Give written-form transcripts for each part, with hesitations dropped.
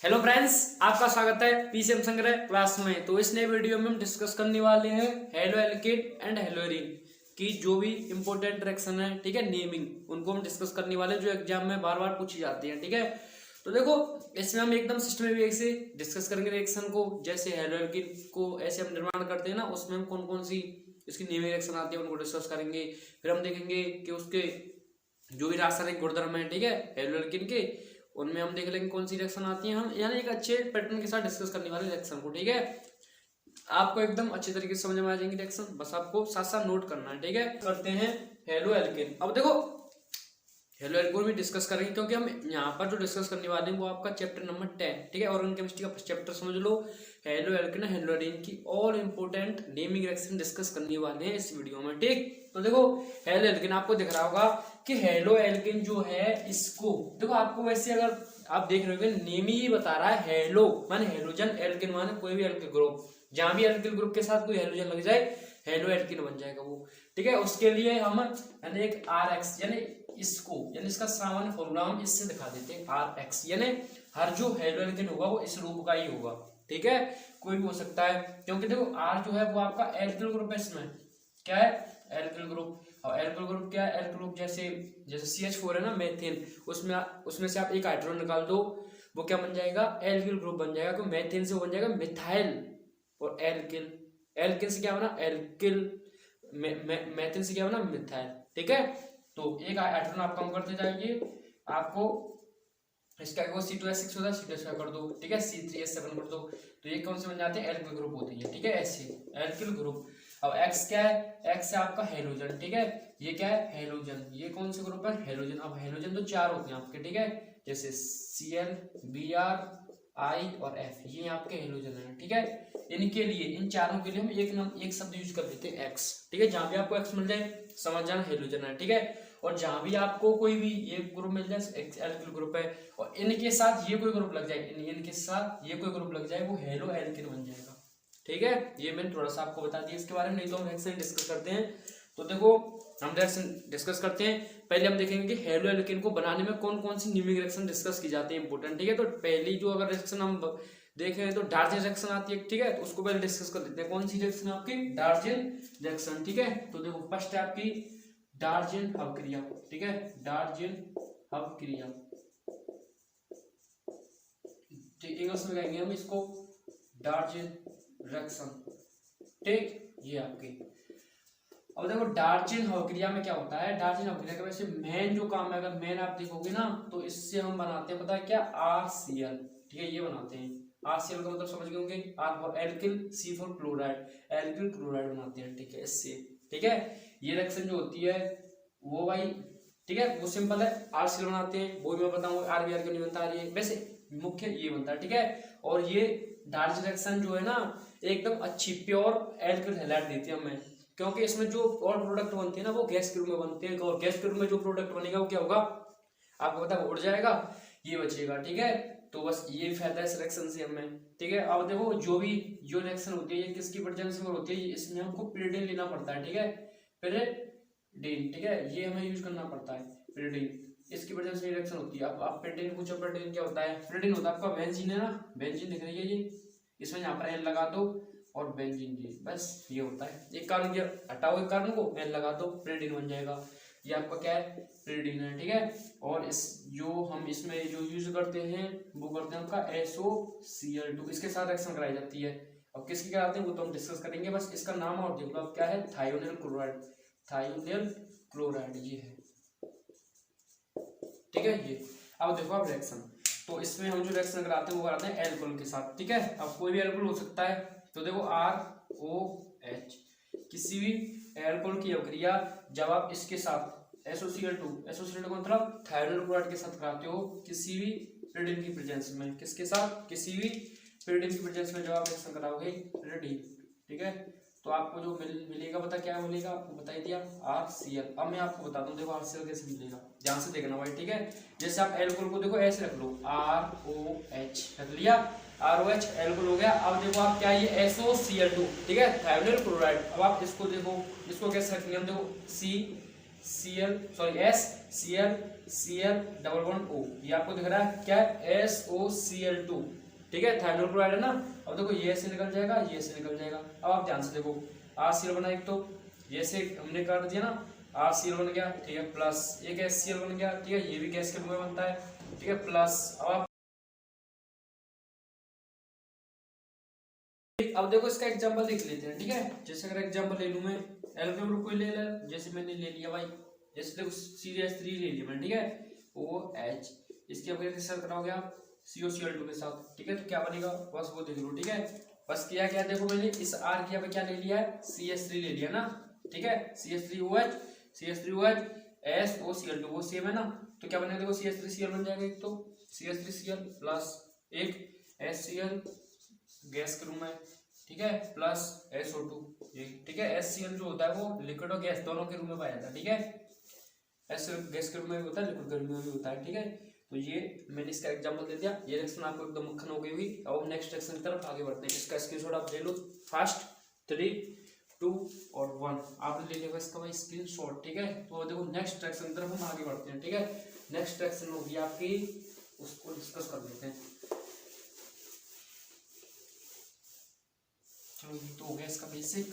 Hello friends, आपका स्वागत है पीसीएम संग्रह क्लास में। तो इस नए वीडियो में हम डिस्कस करने वाले हैं हेलो एल्केन एंड हेलोरीन की जो भी इंपॉर्टेंट रिएक्शन है, ठीक है, नेमिंग, उनको हम डिस्कस करने वाले हैं जो एग्जाम में बार बार पूछी जाती है, ठीक है। तो देखो, इसमें हम एकदम सिस्टमेटिक से डिस्कस करेंगे रिएक्शन को। जैसे हेलो एल्केन को ऐसे हम निर्माण करते हैं ना, उसमें हम कौन कौन सी इसकी नेमिंग रिएक्शन आती है उनको डिस्कस करेंगे। फिर हम देखेंगे कि उसके जो भी रासायनिक गुणधर्म है, ठीक है, हेलो एल्केन के, उनमें हम देख लेंगे कौन सी रिएक्शन आती है। हम यानी एक अच्छे पैटर्न के साथ डिस्कस करने वाले रिएक्शन को, ठीक है। आपको एकदम अच्छे तरीके से समझ में आ जाएंगे रिएक्शन, बस आपको साथ साथ नोट करना है, ठीक है। करते हैं हेलो एल्केन। अब देखो, हेलो एल्केन भी डिस्कस करेंगे क्योंकि हम यहाँ पर जो डिस्कस करने वाले हैं वो आपका चैप्टर नंबर 10, ठीक है। ऑर्गेनिक केमिस्ट्री का फर्स्ट चैप्टर समझ लो। हेलो एल्केन हेलोरीन की all important naming reaction discuss करने वाले हैं इस वीडियो में, ठीक। तो देखो, हेलो एल्केन आपको दिख रहा होगा कि हेलो एल्केन जो है, इसको देखो, आपको वैसे अगर आप देख रहे हो नेम ही बता रहा है हेलो माने हेलोजन, एल्केन माने कोई भी एल्किल ग्रुप, जहां भी एल्किल ग्रुप के साथ कोई हेलोजन लग जाए हेलो एल्केन बन जाएगा वो, ठीक है। उसके लिए हम यानी एक आर एक्स यानी इसको यानी इसका सामान्य फॉर्मूला हम इससे दिखा देते हैं, आर एक्स यानी हर जो हेलो एल्केन होगा वो इस रूप का ही होगा, ठीक है। कोई भी हो सकता है क्योंकि देखो आर जो है वो आपका एल्किल ग्रुप है, इसमें क्या है, एल्किल ग्रुप। और एल्किल ग्रुप क्या है, एल्किल ग्रुप जैसे CH4 है ना, मेथेन, उसमें से आप एक हाइड्रोजन निकाल दो, वो क्या बन जाएगा, एल्किल ग्रुप बन जाएगा। तो मेथेन से बन जाएगा मिथाइल, और एल्किल, एल्किल से क्या बना, एल्किल, मेथेन से क्या बना, मिथाइल, ठीक है। तो एक हाइड्रोजन आप कम करते जाइए, आपको इसका C2H6 होता है, C2H5 कर दो, ठीक है, C3H7 कर दो, तो ये कौन से बन जाते हैं, एल्किल ग्रुप होती है, ठीक है, ऐसे एल्किल ग्रुप। अब X क्या है, X है आपका हेलोजन, ठीक है, ये क्या है, हेलोजन, ये कौन से ग्रुप है, हेलोजन। अब हेलोजन तो 4 होते हैं आपके, ठीक है, जैसे Cl, Br, I और F, ये आपके हेलोजन है, ठीक है। इनके लिए, इन चारों के लिए हम एक शब्द यूज कर देते हैं X, ठीक है। जहां भी आपको X मिल जाए समझ जाना हेलोजन है, ठीक है। और जहां भी आपको कोई भी ये ग्रुप मिल जाए एल्किल ग्रुप है, और इनके साथ ये कोई ग्रुप लग जाए, इनके साथ ये कोई ग्रुप लग जाए, वो हेलो एल्केन बन जाएगा, ठीक है। ये मैंने थोड़ा सा आपको बता दिया इसके बारे में, नहीं तो हम रिएक्शन डिस्कस करते हैं। तो देखो, हम रिएक्शन डिस्कस करते हैं। पहले हम देखेंगे कि हेलो एल्केन को बनाने में कौन कौन सी नेमिंग रिएक्शन डिस्कस की जाती है, इंपोर्टेंट, ठीक है। तो पहली जो अगर रिएक्शन हम देखें तो डार्जेन रिएक्शन आती है, ठीक है। तो उसको पहले डिस्कस कर लेते हैं। कौन सी रिएक्शन आपकी, डार्जेन रिएक्शन, ठीक है। तो देखो, फर्स्ट है आपकी डार्जेन अवक्रिया, ठीक है, डार्जेन अवक्रिया, ठीक, इंग्लिश में कहेंगे हम इसको डार्जेन रिएक्शन, ठीक, ये आपके। अब देखो, डार्जेन अवक्रिया में क्या होता है, डार्जेन अवक्रिया का वैसे मेन जो काम है, अगर मेन आप देखोगे ना, तो इससे हम बनाते हैं, पता है क्या, RCl, ठीक है, ये बनाते हैं। RCl का मतलब समझ गए होंगे, R for alkyl, C for chloride, alkyl chloride बनाते हैं, ठीक है, इससे, ठीक है। ये रिएक्शन जो होती है वो भाई, ठीक है, वो सिंपल है, RCl बनाते हैं, वो भी मैं बताऊंगा, RBr क्यों नहीं बनता, ये वैसे मुख्य ये बनता है, ठीक है। और ये डार्जेन रिएक्शन जो है ना, एकदम अच्छी प्योर एल्किल हैलाइड देती है हमें, क्योंकि इसमें जो और प्रोडक्ट बनते हैं ना वो गैस के रूप में बनते हैं, और गैस के रूप में जो प्रोडक्ट बनेगा वो क्या होगा, आपको पता है, उड़ जाएगा, ये बचेगा, ठीक है। तो बस ये फायदा है इस रिएक्शन से हमें, ठीक है। अब देखो, जो रिएक्शन होती है ये किसकी प्रेजेंस में होती है, इसमें हमको पिरिडिन लेना पड़ता है, ठीक है, पिरिडिन, ठीक है, ये हमें यूज करना पड़ता है, पिरिडिन, इसकी वजह से रिएक्शन होती है। अब आप पिरिडिन पूछो, पिरिडिन क्या होता है, पिरिडिन होता है आपका बेंजीन, है ना, बेंजीन दिख रही है ये, इसमें यहाँ पर एल लगा दो और बेंजीन, जी बस ये होता है। एक कार्बन दिया, हटाओ एक कार्बन को, एल लगा दो, पिरिडिन बन जाएगा, ये आपका क्या है, पिरिडिन है, ठीक है। और इस जो हम इसमें जो यूज करते हैं वो करते हैं आपका SOCl2, इसके साथ रिएक्शन कराई जाती है। अब किसकी कराते हैं वो तो हम डिस्कस करेंगे, बस इसका नाम और देख लो अब क्या है, थायोनिल क्लोराइड, थायोनिल क्लोराइड, ये है, ठीक है, ये। अब देखो आप रिएक्शन, तो इसमें हम जो रिएक्शन कराते हैं वो कराते हैं एल्कोहल के साथ, ठीक है। अब कोई भी एल्कोहल हो सकता है, तो देखो ROH, किसी भी एल्कोहल की अभिक्रिया जब आप इसके साथ SOCl2 का मतलब थायोनिल क्लोराइड के साथ कराते हो, किसी भी पिरिडिन की प्रेजेंस में, किसके साथ, किसी भी पिरिडिन की प्रेजेंस में जब आप रिएक्शन कराओगे, पिरिडिन, ठीक है, तो आपको जो मिलेगा, पता क्या मिलेगा, आपको बता ही दिया, RCl। अब मैं आपको बताता हूँ, देखो RCl कैसे मिलेगा, ध्यान से देखना भाई, ठीक है। जैसे आप एल्कोहल को देखो ऐसे रख लो, ROH रख लिया, ROH एल्कोहल हो गया। अब देखो आप क्या, ये SOCl2, ठीक है, थायोनिल क्लोराइड। अब आप इसको देखो, इसको कैसे रखेंगे हम, देखो डबल बॉन्ड O, ये आपको दिख रहा है क्या है, SOCl2, ठीक है, थायरोइड क्लोराइड है ना। अब देखो ये से निकल जाएगा, ये से निकल जाएगा। अब आप ध्यान से देखो, RCl बना एक, तो ये से हमने कर दिया ना, RCl बन गया, ठीक है, प्लस एक HCl बन गया, ठीक है, ये भी गैस के रूप में बनता है, ठीक है, प्लस अब देखो इसका एग्जांपल देख लेते हैं, ठीक है। जैसे अगर एग्जांपल ले लूं मैं, एल्केन ग्रुप को ले ले, जैसे मैंने ले लिया भाई, जैसे देखो CH3 ले लिया मैंने, ठीक है, OH, इसके अब रिएक्शन कराओगे आप COCl2 के साथ, ठीक है, तो क्या बनेगा बस वो देख लो, ठीक है। बस किया क्या, देखो मैंने इस R की यहाँ पे क्या ले लिया है, CH3 ले लिया ना, ठीक है, CH3OH SOCl2 वो सेम है ना, तो क्या बनेगा, देखो CH3Cl बन जाएगा एक, तो CH3Cl प्लस एक HCl गैस के रूप में, ठीक है, प्लस SO2, ठीक है। HCl जो होता है वो लिक्विड और गैस दोनों के रूप में पाया जाता है, ठीक है, HCl गैस के रूप में भी होता है, लिक्विड के रूप में भी होता है, ठीक है। तो ये मैंने इसका एग्जांपल दे दिया, ये रिएक्शन आपको एकदम मक्खन हो गई हुई। अब नेक्स्ट रिएक्शन की तरफ आगे बढ़ते हैं, इसका स्क्रीनशॉट आप ले लो फास्ट, 3, 2 और 1 आपने ले लिया इसका भाई स्क्रीनशॉट, ठीक है। तो देखो नेक्स्ट रिएक्शन की तरफ हम आगे बढ़ते हैं, ठीक है। नेक्स्ट रिएक्शन होगी आपकी, उसको डिस्कस कर लेते हैं। चलो ये तो हो गया इसका बेसिक।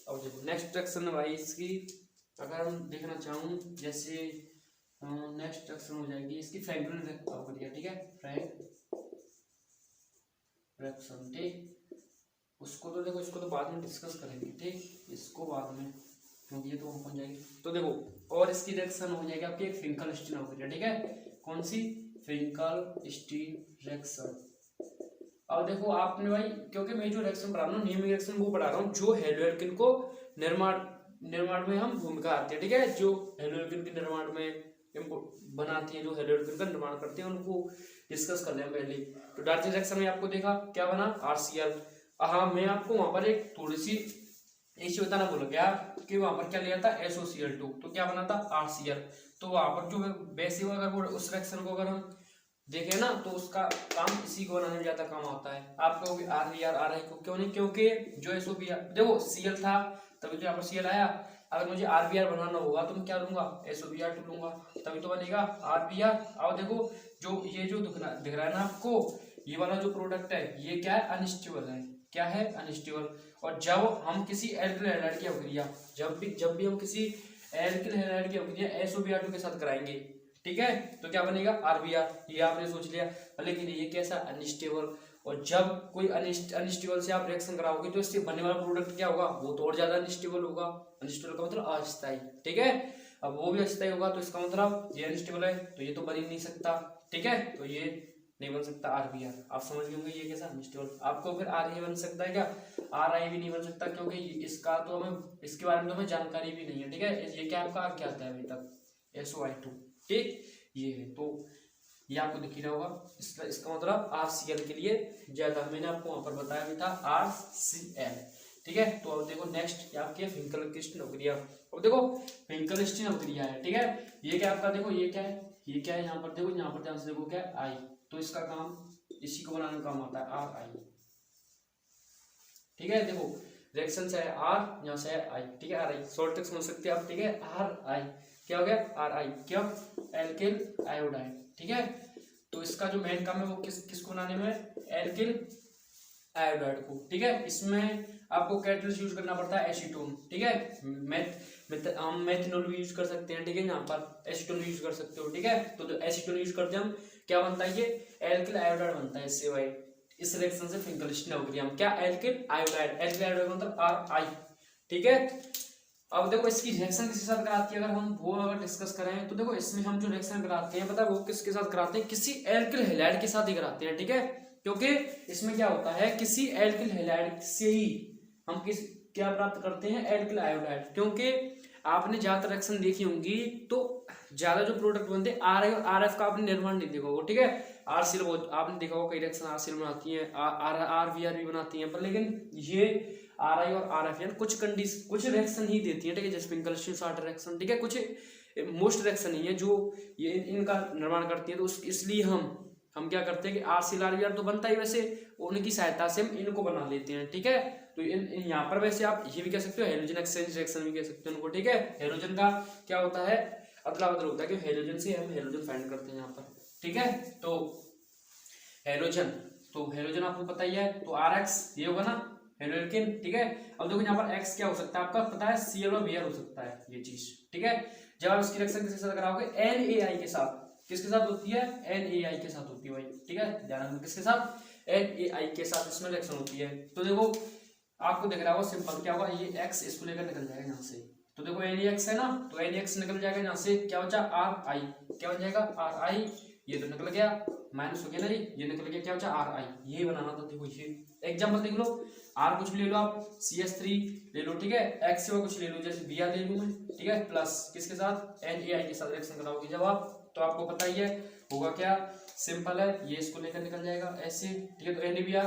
अब देखो नेक्स्ट रिएक्शन भाई इसकी अगर हम देखना चाहूँ, जैसे नेक्स्ट रिएक्शन हो जाएगी इसकी फ्रैंकलिन रिएक्शन, ठीक है, फ्रैंक रिएक्शन, ठीक। उसको तो देखो, इसको तो बाद में डिस्कस करेंगे, ठीक, इसको बाद में, क्योंकि ये तो हम पहुंच जाएगी। तो देखो और इसकी रिएक्शन हो जाएगी आपकी एक फिंकलस्टीन रिएक्शन, ठीक है, कौन सी, फिंकलस्टीन रिएक्शन। अब देखो आपने भाई, क्योंकि मैं जो रिएक्शन पढ़ा रहा हूँ नेमिंग रिएक्शन वो पढ़ा रहा हूँ जो हेलोएल्केन को निर्माण में हम भूमिका आती है, ठीक है, जो हेलोएल्केन के निर्माण में बनाती है, जो हेलोएल्केन का निर्माण करते हैं उनको डिस्कस कर लें पहले। तो डार्टिन रिएक्शन में आपको देखा क्या बना, RCl। हाँ मैं आपको वहां पर एक थोड़ी सी ऐसी बताना भूल गया कि वहां पर क्या लिया था, SOCl2, तो क्या बना था RCl। तो वहां पर जो वैसे अगर वो उस रिएक्शन को अगर हम देखें ना, तो उसका काम इसी को बनाने में ज्यादा काम आता है। आप कहोगे RBr RI को क्यों नहीं, क्योंकि जो SOBr देखो Cl था तभी तो यहाँ पर Cl आया। अगर मुझे RBr बनाना होगा तो मैं क्या लूंगा, SOBr2 लूंगा, तभी तो बनेगा RBr। अब देखो जो ये जो दिख रहा है ना आपको, ये वाला जो प्रोडक्ट है ये क्या है, अनस्टेबल है, क्या है, अनस्टेबल। और जब हम किसी एल्किल हैलाइड की अभिक्रिया, जब भी हम किसी एल्किल हैलाइड की अभिक्रिया SOBr2 के साथ कराएंगे, ठीक है, तो क्या बनेगा, RBr। ये आपने सोच लिया, लेकिन ये कैसा, अनस्टेबल। और जब कोई अनस्टेबल से आप रिएक्शन कराओगे तो इससे बनने वाला प्रोडक्ट क्या होगा, वो तो और ज्यादा अनस्टेबल होगा। अनस्टेबल का मतलब अस्थायी, ठीक है। अब वो भी अस्थायी होगा तो इसका मतलब ये अनस्टेबल है, तो ये तो बन ही नहीं सकता, ठीक है, तो ये नहीं बन सकता RBr। आप समझ गए होंगे ये कैसा अनस्टेबल। आपको फिर RA बन सकता है क्या, RI भी नहीं बन सकता, क्योंकि इसका तो हमें, इसके बारे में तो हमें जानकारी भी नहीं है, ठीक है। ये क्या आपका क्या आता है अभी तक, SO2, ठीक, ये है। तो ये आपको दिख ही रहा होगा, इसका मतलब RCl के लिए ज्यादा, मैंने आपको वहां पर बताया भी था RCl, ठीक है। तो अब देखो नेक्स्ट आपकी फिंकलस्टीन अभिक्रिया। अब देखो फिंकलस्टीन अभिक्रिया है, ठीक है, ये क्या आपका, देखो ये क्या है, ये क्या है, यहाँ पर देखो, यहाँ पर ध्यान से देखो क्या है, I, तो इसका काम इसी को बनाने का काम आता है RI, ठीक है। देखो रिएक्शन से है R, यहाँ से है I, ठीक है, RI शॉर्ट तक समझ सकते हैं आप, ठीक है, RI क्या हो गया, RI क्या, एल्किल आयोडाइड, ठीक है। तो इसका जो मेन काम है वो किसको बनाने में, एल्किल आयोडाइड को, ठीक है। इसमें आपको कैटलिस्ट यूज करना पड़ता है एसीटोन, ठीक है, हम मेथनॉल भी यूज कर सकते हैं, ठीक है, यहाँ पर एसीटोन यूज कर सकते हो, ठीक है। तो जो एसीटोन यूज करते हैं हम, क्या बनता है, ये एल्किल आयोडाइड बनता है इससे भाई, इस रिएक्शन से फिंकलस्टीन अभिक्रिया क्या, एल्किल आयोडाइड, एल्किल आयोडाइड मतलब RI, ठीक है। अब देखो इसकी रिएक्शन किसके साथ कराती है, अगर हम वो अगर डिस्कस करें तो देखो इसमें हम जो रिएक्शन कराते हैं, पता है वो किसके साथ कराते हैं, किसी एल्किल हैलाइड के साथ ही कराते हैं, ठीक है। क्योंकि इसमें क्या होता है, किसी एल्किल हैलाइड से ही हम क्या प्राप्त करते हैं, एल्किल आयोडाइड। क्योंकि आपने ज्यादा रिएक्शन देखी होंगी तो ज्यादा जो प्रोडक्ट बनते हैं RI और RF का आपने निर्माण नहीं देखा होगा, ठीक है। RCl आपने देखा होगा, कई रिएक्शन RCl बनाती है, RBr भी बनाती है, पर लेकिन ये RI और RF यानी कुछ रिएक्शन ही देती है, ठीक है, जैसे फिंकलस्टीन शार्ट रिएक्शन, ठीक है, कुछ मोस्ट रिएक्शन नहीं है जो ये इनका निर्माण करती है। तो इसलिए हम क्या करते हैं कि RCl RBr तो बनता ही, वैसे उनकी सहायता से हम इनको बना लेते हैं, ठीक है। तो यहाँ पर वैसे आप ये भी कह सकते हो हेलोजन एक्सचेंज रिएक्शन भी कह सकते हो उनको, ठीक है। हेलोजन का क्या होता है, अदला बदल होता है कि हेलोजन से हम हेलोजन फाइंड करते हैं यहाँ पर, ठीक है। तो हेलोजन, तो हेलोजन आपको पता ही है, तो आर एक्स ये होगा ना हेलोजन, ठीक है। अब देखो यहाँ पर एक्स क्या हो सकता है आपका पता है, Cl और Br हो सकता है ये चीज, ठीक है। जब आप इसकी रिएक्शन किसके साथ कराओगे, NaI के साथ, किसके साथ होती है, NaI के साथ होती है भाई, ठीक है। ध्यान रखना किसके साथ, NaI के साथ इसमें रिएक्शन होती है। तो देखो आपको दिख रहा होगा सिंपल क्या होगा, ये x इसको लेकर निकल जाएगा यहाँ से, तो देखो NaX है ना, तो NaX निकल जाएगा यहाँ से, क्या बचा Ri, क्या बन जाएगा Ri, ये तो निकल गया, माइनस हो गया ना ये निकल गया, क्या बचा Ri, यही बनाना था। देखो ये एग्जांपल देख लो, R कुछ भी ले लो आप, CH3 ले लो, ठीक है, X से कुछ ले लो, जैसे Br ले लूं मैं, ठीक है, प्लस किसके साथ, NaI के साथ रिएक्शन कराओगे जब आप, तो आपको पता ही है होगा क्या, सिंपल है, ये इसको लेकर निकल जाएगा ऐसे, ठीक है। तो NaBr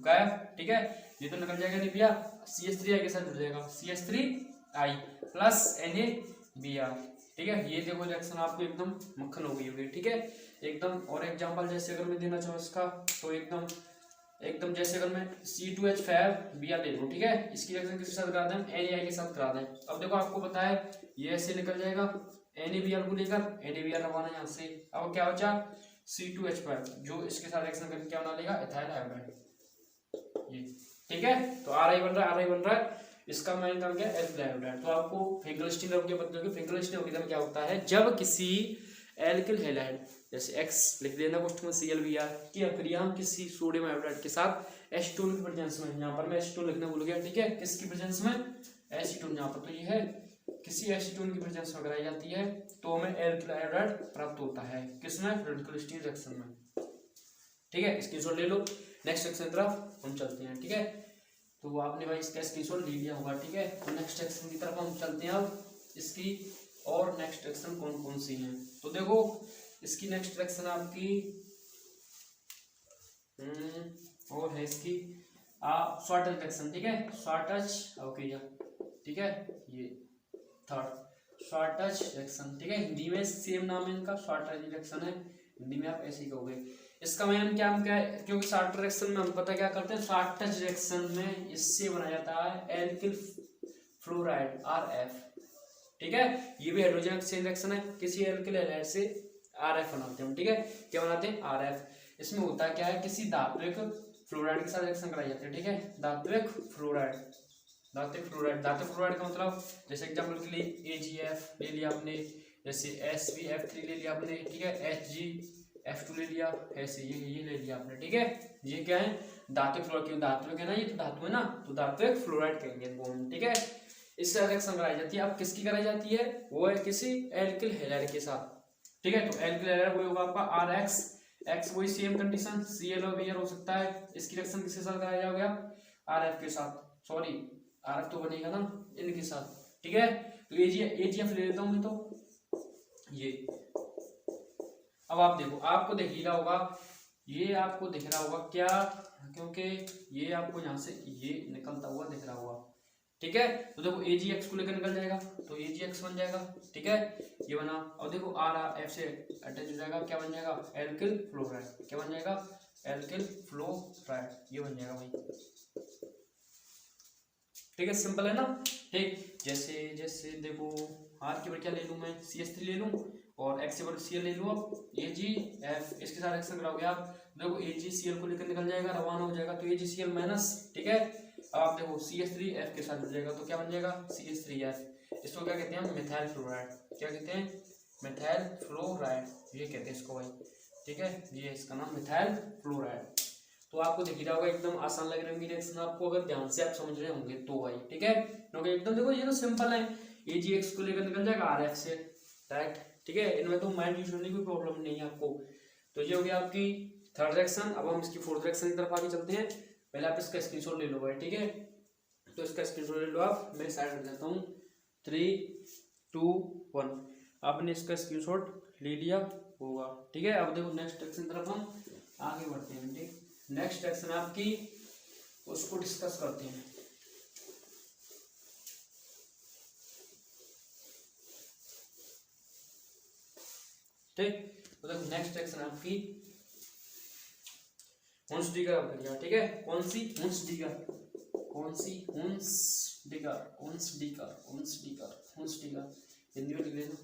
गायब, ठीक है, ये तो निकल जाएगा NaBr, CH3I के साथ जुड़ जाएगा, CH3I प्लस NaBr, ठीक है। ये देखो रिएक्शन आपको एकदम मक्खन हो गई होगी, ठीक है एकदम। और एग्जांपल जैसे अगर मैं देना चाहूँ इसका, तो एकदम जैसे अगर मैं C2H5Br ले लूँ, ठीक है, इसकी रिएक्शन किसके साथ करा दें, NaI के साथ करा दें। अब देखो आपको पता है ये ऐसे निकल जाएगा, NaBr को लेकर NaBr रवाना यहाँ से, अब क्या बचा C2H5, जो इसके साथ रिएक्शन करके क्या बना लेगा, एथाइल हाइड्राइड, ये, ठीक है। तो Ri बन रहा है, इसका मेन काम क्या है, एल्किल हाइड्राइड। तो आपको फिंगरस्टीन के बदलोगे, फिंगरस्टीन ऑर्गेनिज्म क्या होता है, जब किसी एल्किल हैलाइड जैसे X लिख देना क्वेश्चन में ClBr की अक्रिया हम किसी सोडियम हाइड्राइड के साथ एसीटोन की प्रेजेंस में, यहाँ पर मैं एसीटोन लिखना भूल गया, ठीक है, किसकी प्रेजेंस में, एसीटोन, यहाँ पर तो ये है किसी एसीटोन की प्रेजेंस में कराई जाती है, तो हमें एल्किल हाइड्राइड प्राप्त होता है, किसमें, फिंगरस्टीन रिएक्शन में, ठीक है। स्क्रीनशॉट ले लो, नेक्स्ट सेक्शन की तरफ हम चलते हैं, ठीक है। तो आपने भाई इसका स्क्रीनशॉट ले लिया होगा, ठीक है। तो नेक्स्ट सेक्शन की तरफ हम चलते हैं अब इसकी, और नेक्स्ट सेक्शन कौन कौन सी हैं, तो देखो इसकी नेक्स्ट सेक्शन आपकी और है इसकी शॉर्टेज रिएक्शन, ठीक है, शॉर्टेज ओके या, ठीक है, ये थर्ड शॉर्टेज रिएक्शन, ठीक है। हिंदी में सेम नाम है इनका, शॉर्टेज रिएक्शन है, हिंदी में आप ऐसे ही कहोगे। इसका मेन क्या है, क्योंकि शॉर्टेज रिएक्शन में हम पता क्या करते हैं, शॉर्टेज रिएक्शन में इससे बनाया जाता है एल्किल फ्लोराइड RF, ठीक है। ये भी हाइड्रोजन एक्सचेंज रिएक्शन है, किसी एल्किल हैलाइड से RF बनाते हैं, ठीक है, क्या बनाते हैं RF। इसमें होता क्या है, किसी धात्विक फ्लोराइड के साथ रिएक्शन कराई जाती है, ठीक है, धात्विक फ्लोराइड का मतलब जैसे एग्जांपल के लिए AgF ले लिया आपने, जैसे SbF3 ले लिया आपने, ठीक है, HgF2 ले लिया, ऐसे ये ले लिया आपने, ठीक है। ये क्या है, धात्विक फ्लोराइड, क्यों धात्विक है ना, ये तो धातु है ना, तो धात्विक फ्लोराइड कहेंगे इनको, ठीक है। इससे रिएक्शन कराई जाती है, अब किसकी कराई जाती है, वो है किसी एल्किल हैलाइड के साथ, ठीक है। तो एल्किल हैलाइड वो होगा आपका RX, X वही सेम कंडीशन, Cl और Br हो सकता है, इसकी रिएक्शन किसके साथ कराया जाएगा, RF के साथ, सॉरी RF तो बनेगा ना इनके साथ, ठीक है। तो AgF ले लेता हूँ मैं, तो ये अब आप देखो, आपको दिख ही रहा होगा, ये आपको दिख रहा होगा क्या, क्योंकि ये आपको यहाँ से ये निकलता हुआ दिख रहा होगा, ठीक है। तो देखो AgX को लेकर निकल जाएगा, तो AgX बन जाएगा, ठीक है, ये बना। और देखो RF से अटैच हो जाएगा, क्या बन जाएगा, एल्किल फ्लोराइड, क्या बन जाएगा, एल्किल फ्लोराइड, ये बन जाएगा भाई, ठीक है, सिंपल है ना, ठीक। जैसे देखो R की क्या ले लूँ मैं, CH3 ले लूँ, और X के बराबर Cl ले लूँ, अब AgF इसके साथ रिएक्शन कराओगे आप, देखो AgCl को लेकर निकल जाएगा, रवाना हो जाएगा, तो AgCl माइनस, ठीक है। अब आप देखो CH3F के साथ जुड़ जाएगा, तो क्या बन जाएगा, CH3F, इसको क्या कहते हैं, मिथाइल फ्लोराइड, क्या कहते हैं, मिथाइल फ्लोराइड, ये कहते हैं इसको भाई, ठीक है, ये इसका नाम मिथाइल फ्लोराइड। तो आपको दिख रहा होगा एकदम आसान लग रही रिएक्शन आपको, अगर ध्यान से आप समझ रहे होंगे तो भाई, ठीक है, क्योंकि एकदम देखो ये तो सिंपल है, AgX को लेकर निकल जाएगा RF से डायरेक्ट, ठीक है, इनमें तो माइंड यूज होने की कोई प्रॉब्लम नहीं है आपको। तो ये हो गया आपकी थर्ड रिएक्शन। अब हम इसकी फोर्थ रिएक्शन की तरफ आगे चलते हैं, पहले आप इसका स्क्रीनशॉट ले लो भाई, ठीक है, तो इसका स्क्रीनशॉट ले लो आप, मैं साइड रख देता हूँ, 3 2 1, आपने इसका स्क्रीनशॉट ले लिया होगा, ठीक है। अब देखो नेक्स्ट रिएक्शन की तरफ हम आगे बढ़ते हैं, ठीक, नेक्स्ट रिएक्शन आपकी उसको डिस्कस करते हैं, ठीक। तो देखो नेक्स्ट रिएक्शन आपकी हुंसडीगर, ठीक है, कौन सी, हुंसडीगर, कौन सी, हुंसडीगर हिंदी में लिख लेना,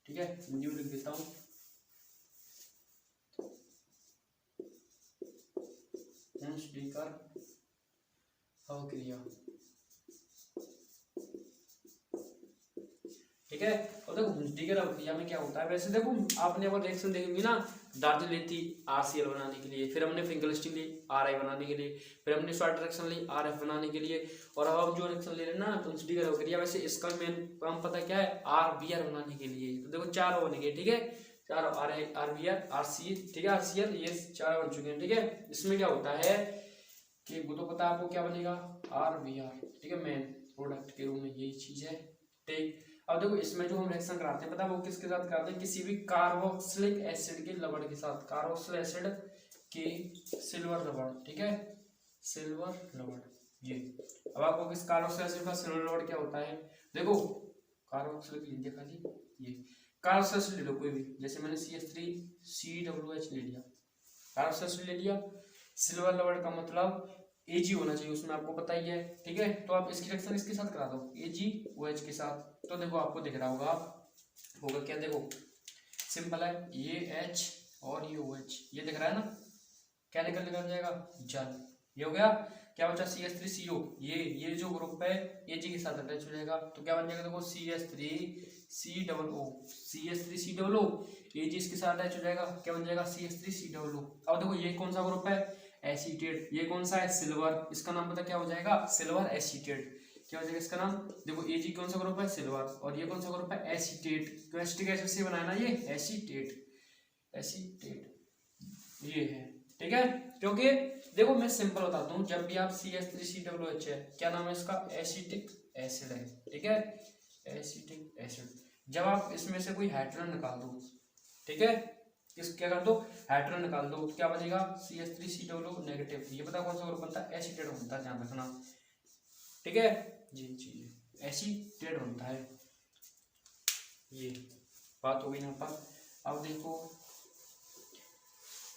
ठीक है, हिंदी में लिख देता हूँ। हुंसडीगर अवक्रिया, ठीक है। और देखो हुंसडीगर अवक्रिया में क्या होता है, वैसे देखो आपने अगर रिएक्शन देखी ना, दार्जिलिंग ली थी RCl बनाने के लिए, फिर हमने फिंगरस्टीन ली RI बनाने के लिए, फिर हमने शॉर्ट रिएक्शन ली RF बनाने के लिए, और अब हम जो रिएक्शन ले रहे हैं ना हुंसडीगर अवक्रिया, वैसे इसका मेन काम पता क्या है, RBr बनाने के लिए। तो देखो चार बन गए, ठीक है, चार RBr RC, ठीक है, RCl, ये चार बन चुके हैं, ठीक है। इसमें क्या होता है कि वो तो पता है आपको क्या बनेगा, RBr, ठीक है, मेन प्रोडक्ट के रूप में यही चीज है, ठीक। अब देखो इसमें जो हम रिएक्शन कराते हैं, पता है वो किसके साथ कराते हैं, किसी भी कार्बोक्सिलिक एसिड के लवण के साथ, कार्बोक्सिलिक एसिड के सिल्वर लवण, ठीक है, सिल्वर लवण। ये अब आपको किस कार्बोक्सिलिक एसिड का सिल्वर लवण क्या होता है, देखो कार्बोक्सिलिक लिख खाली, ये कार्बोक्सिलिक एसिड ले लो कोई भी, जैसे मैंने CH3COOH ले लिया, कार्बोक्सिलिक एसिड ले लिया, सिल्वर लवण का मतलब Ag होना चाहिए उसमें, आपको पता ही है, ठीक है। तो आप इसकी रिएक्शन इसके साथ करा दो, AgOH के साथ, तो देखो आपको दिख रहा होगा क्या, देखो सिंपल है, ये H और ये OH, ये दिख रहा है ना, क्या निकल जाएगा, जल, ये हो गया, क्या बचा CH3CO, ये जो ग्रुप है Ag के साथ अटैच हो जाएगा, तो क्या बन जाएगा, देखो CH3COO, Ag इसके साथ अटैच हो जाएगा, क्या बन जाएगा CH3COO। अब देखो ये कौन सा ग्रुप है, एसीटेट, ये कौन सा है, सिल्वर, इसका नाम पता क्या हो जाएगा, सिल्वर एसीटेट, क्या हो जाएगा इसका नाम, देखो Ag कौन सा ग्रुप है, सिल्वर, और ये कौन सा ग्रुप है, एसीटेट, तो एसिटिक एसिड से बनाया ना ये, एसीटेट, ये है, ठीक है। क्योंकि देखो मैं सिंपल बताता हूँ, जब भी आप CH3COOH है, क्या नाम है इसका, एसिटिक एसिड है, ठीक है, एसिटिक एसिड। जब आप इसमें से कोई हाइड्रोजन निकाल दो, ठीक है, क्या कर दो, हाइड्रोजन निकाल दो, तो क्या बनेगा, CH3COO नेगेटिव, ये पता कौन सा ग्रुप बनता है, एसीटेट बनता है, ध्यान रखना, ठीक है, जी एसीटेट बनता है, ये बात हो गई यहाँ पर। अब देखो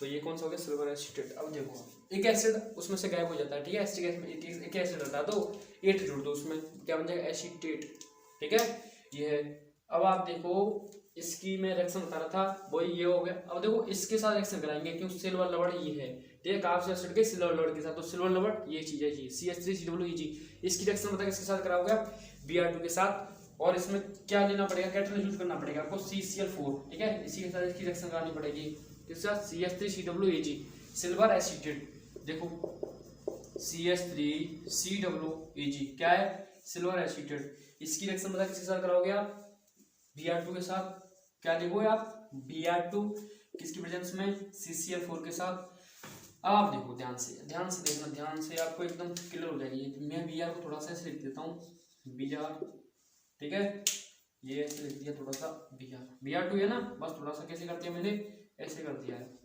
तो ये कौन सा हो गया, सिल्वर एसीटेट। अब देखो एक एसिड उसमें से गायब हो जाता है, ठीक है, एसिटिक एसिड में एक एसिड रहता है, तो 8 जोड़ दो उसमें, क्या बन जाएगा, एसीटेट, ठीक है, ये है। अब आप देखो इसकी मैं रिएक्शन बता रहा था, वही ये हो गया। अब देखो इसके साथ रिएक्शन कराएंगे, क्योंकि सिल्वर लवण ये है, ठीक है, कार्बोक्सिलिक एसिड के सिल्वर लवण के साथ, तो सिल्वर लवण ये चीज है जी, CH3COOEG, इसकी रिएक्शन बता किसके साथ कराओगे आप, Br2 के साथ, और इसमें क्या लेना पड़ेगा, कैटालिस्ट यूज करना पड़ेगा आपको, CCl4, ठीक है, इसी के साथ इसकी रिएक्शन करानी पड़ेगी, किसके साथ, CH3COOEG, सिल्वर एसीटेट, देखो CH3COOEG क्या है, सिल्वर एसीटेट, इसकी रिएक्शन बता किसके साथ कराओगे आप, Br2 के साथ, क्या देखोगे आप, Br2 किसकी प्रेजेंस में, CCl4 के साथ। अब आप देखो ध्यान से देखना, ध्यान से आपको एकदम क्लियर हो जाएगी। मैं Br को थोड़ा सा ऐसे लिख देता हूँ, Br, ठीक है, ये ऐसे लिख दिया थोड़ा सा, Br2 है ना, बस थोड़ा सा कैसे कर दिया मैंने, ऐसे कर दिया है,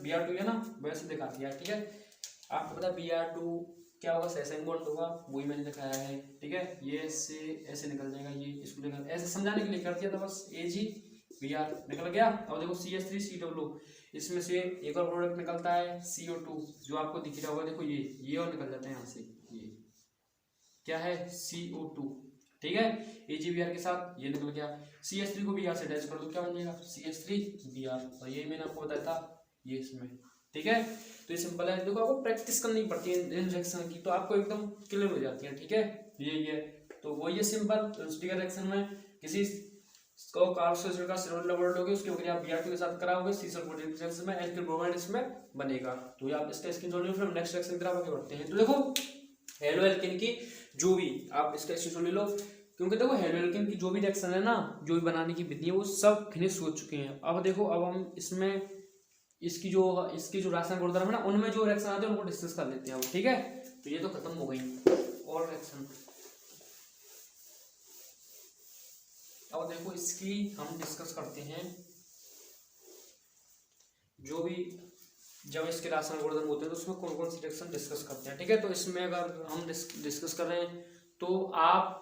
Br2 है ना, वैसे दिखा दिया, ठीक है। आपको पता Br2 क्या होगा, सेशन बॉन्ड होगा, वही मैंने दिखाया है, ठीक है, ये ऐसे निकल जाएगा, ये इसको निकल, ऐसे समझाने के लिए कर दिया था बस, AgBr निकल गया। अब देखो CH3COO, इसमें से एक और प्रोडक्ट निकलता है CO2, जो आपको दिख रहा होगा, देखो ये और निकल जाता है यहाँ से, ये क्या है, CO2, ठीक है, AgBr के साथ ये निकल गया, CH3 को Br से अटैच कर दो, क्या बन जाएगा, CH3Br, और ये मैंने आपको बताया था ये इसमें, ठीक है। तो ये सिंपल है, देखो आपको प्रैक्टिस करनी पड़ती है इन रिएक्शन की, तो आपको एकदम क्लियर हो जाती है, ठीक है, ये तो वो ये सिंपल रिएक्शन में किसी को कार्बोक्सिलिक का सिल्वर लवण लोगे, उसके ऊपर आप Br2 के साथ कराओगे, CCl4 रिएक्शन में एल्किल ब्रोमाइड इसमें बनेगा। तो ये आप इसका स्क्रीनशॉट लो, फिर नेक्स्ट रिएक्शन की तरफ आगे बढ़ते हैं। तो देखो हेलो एल्किन की जो भी आप इसका स्क्रीनशॉट ले लो, क्योंकि देखो हेलो एल्किन की जो भी रिएक्शन है ना, जो भी बनाने की विधि है, वो सब फिनिश हो चुके हैं। अब देखो अब हम इसमें इसकी जो रासायनिक गुणधर्म है ना, उनमें जो रिएक्शन आते हैं उनको डिस्कस कर लेते हैं, ठीक है। तो ये तो खत्म हो गई और रिएक्शन। अब देखो इसकी हम डिस्कस करते हैं, जो भी जब इसके रासायनिक गुणधर्म होते हैं तो उसमें कौन कौन सी रिएक्शन डिस्कस करते हैं, ठीक है। तो इसमें अगर हम डिस्कस कर रहे हैं तो आप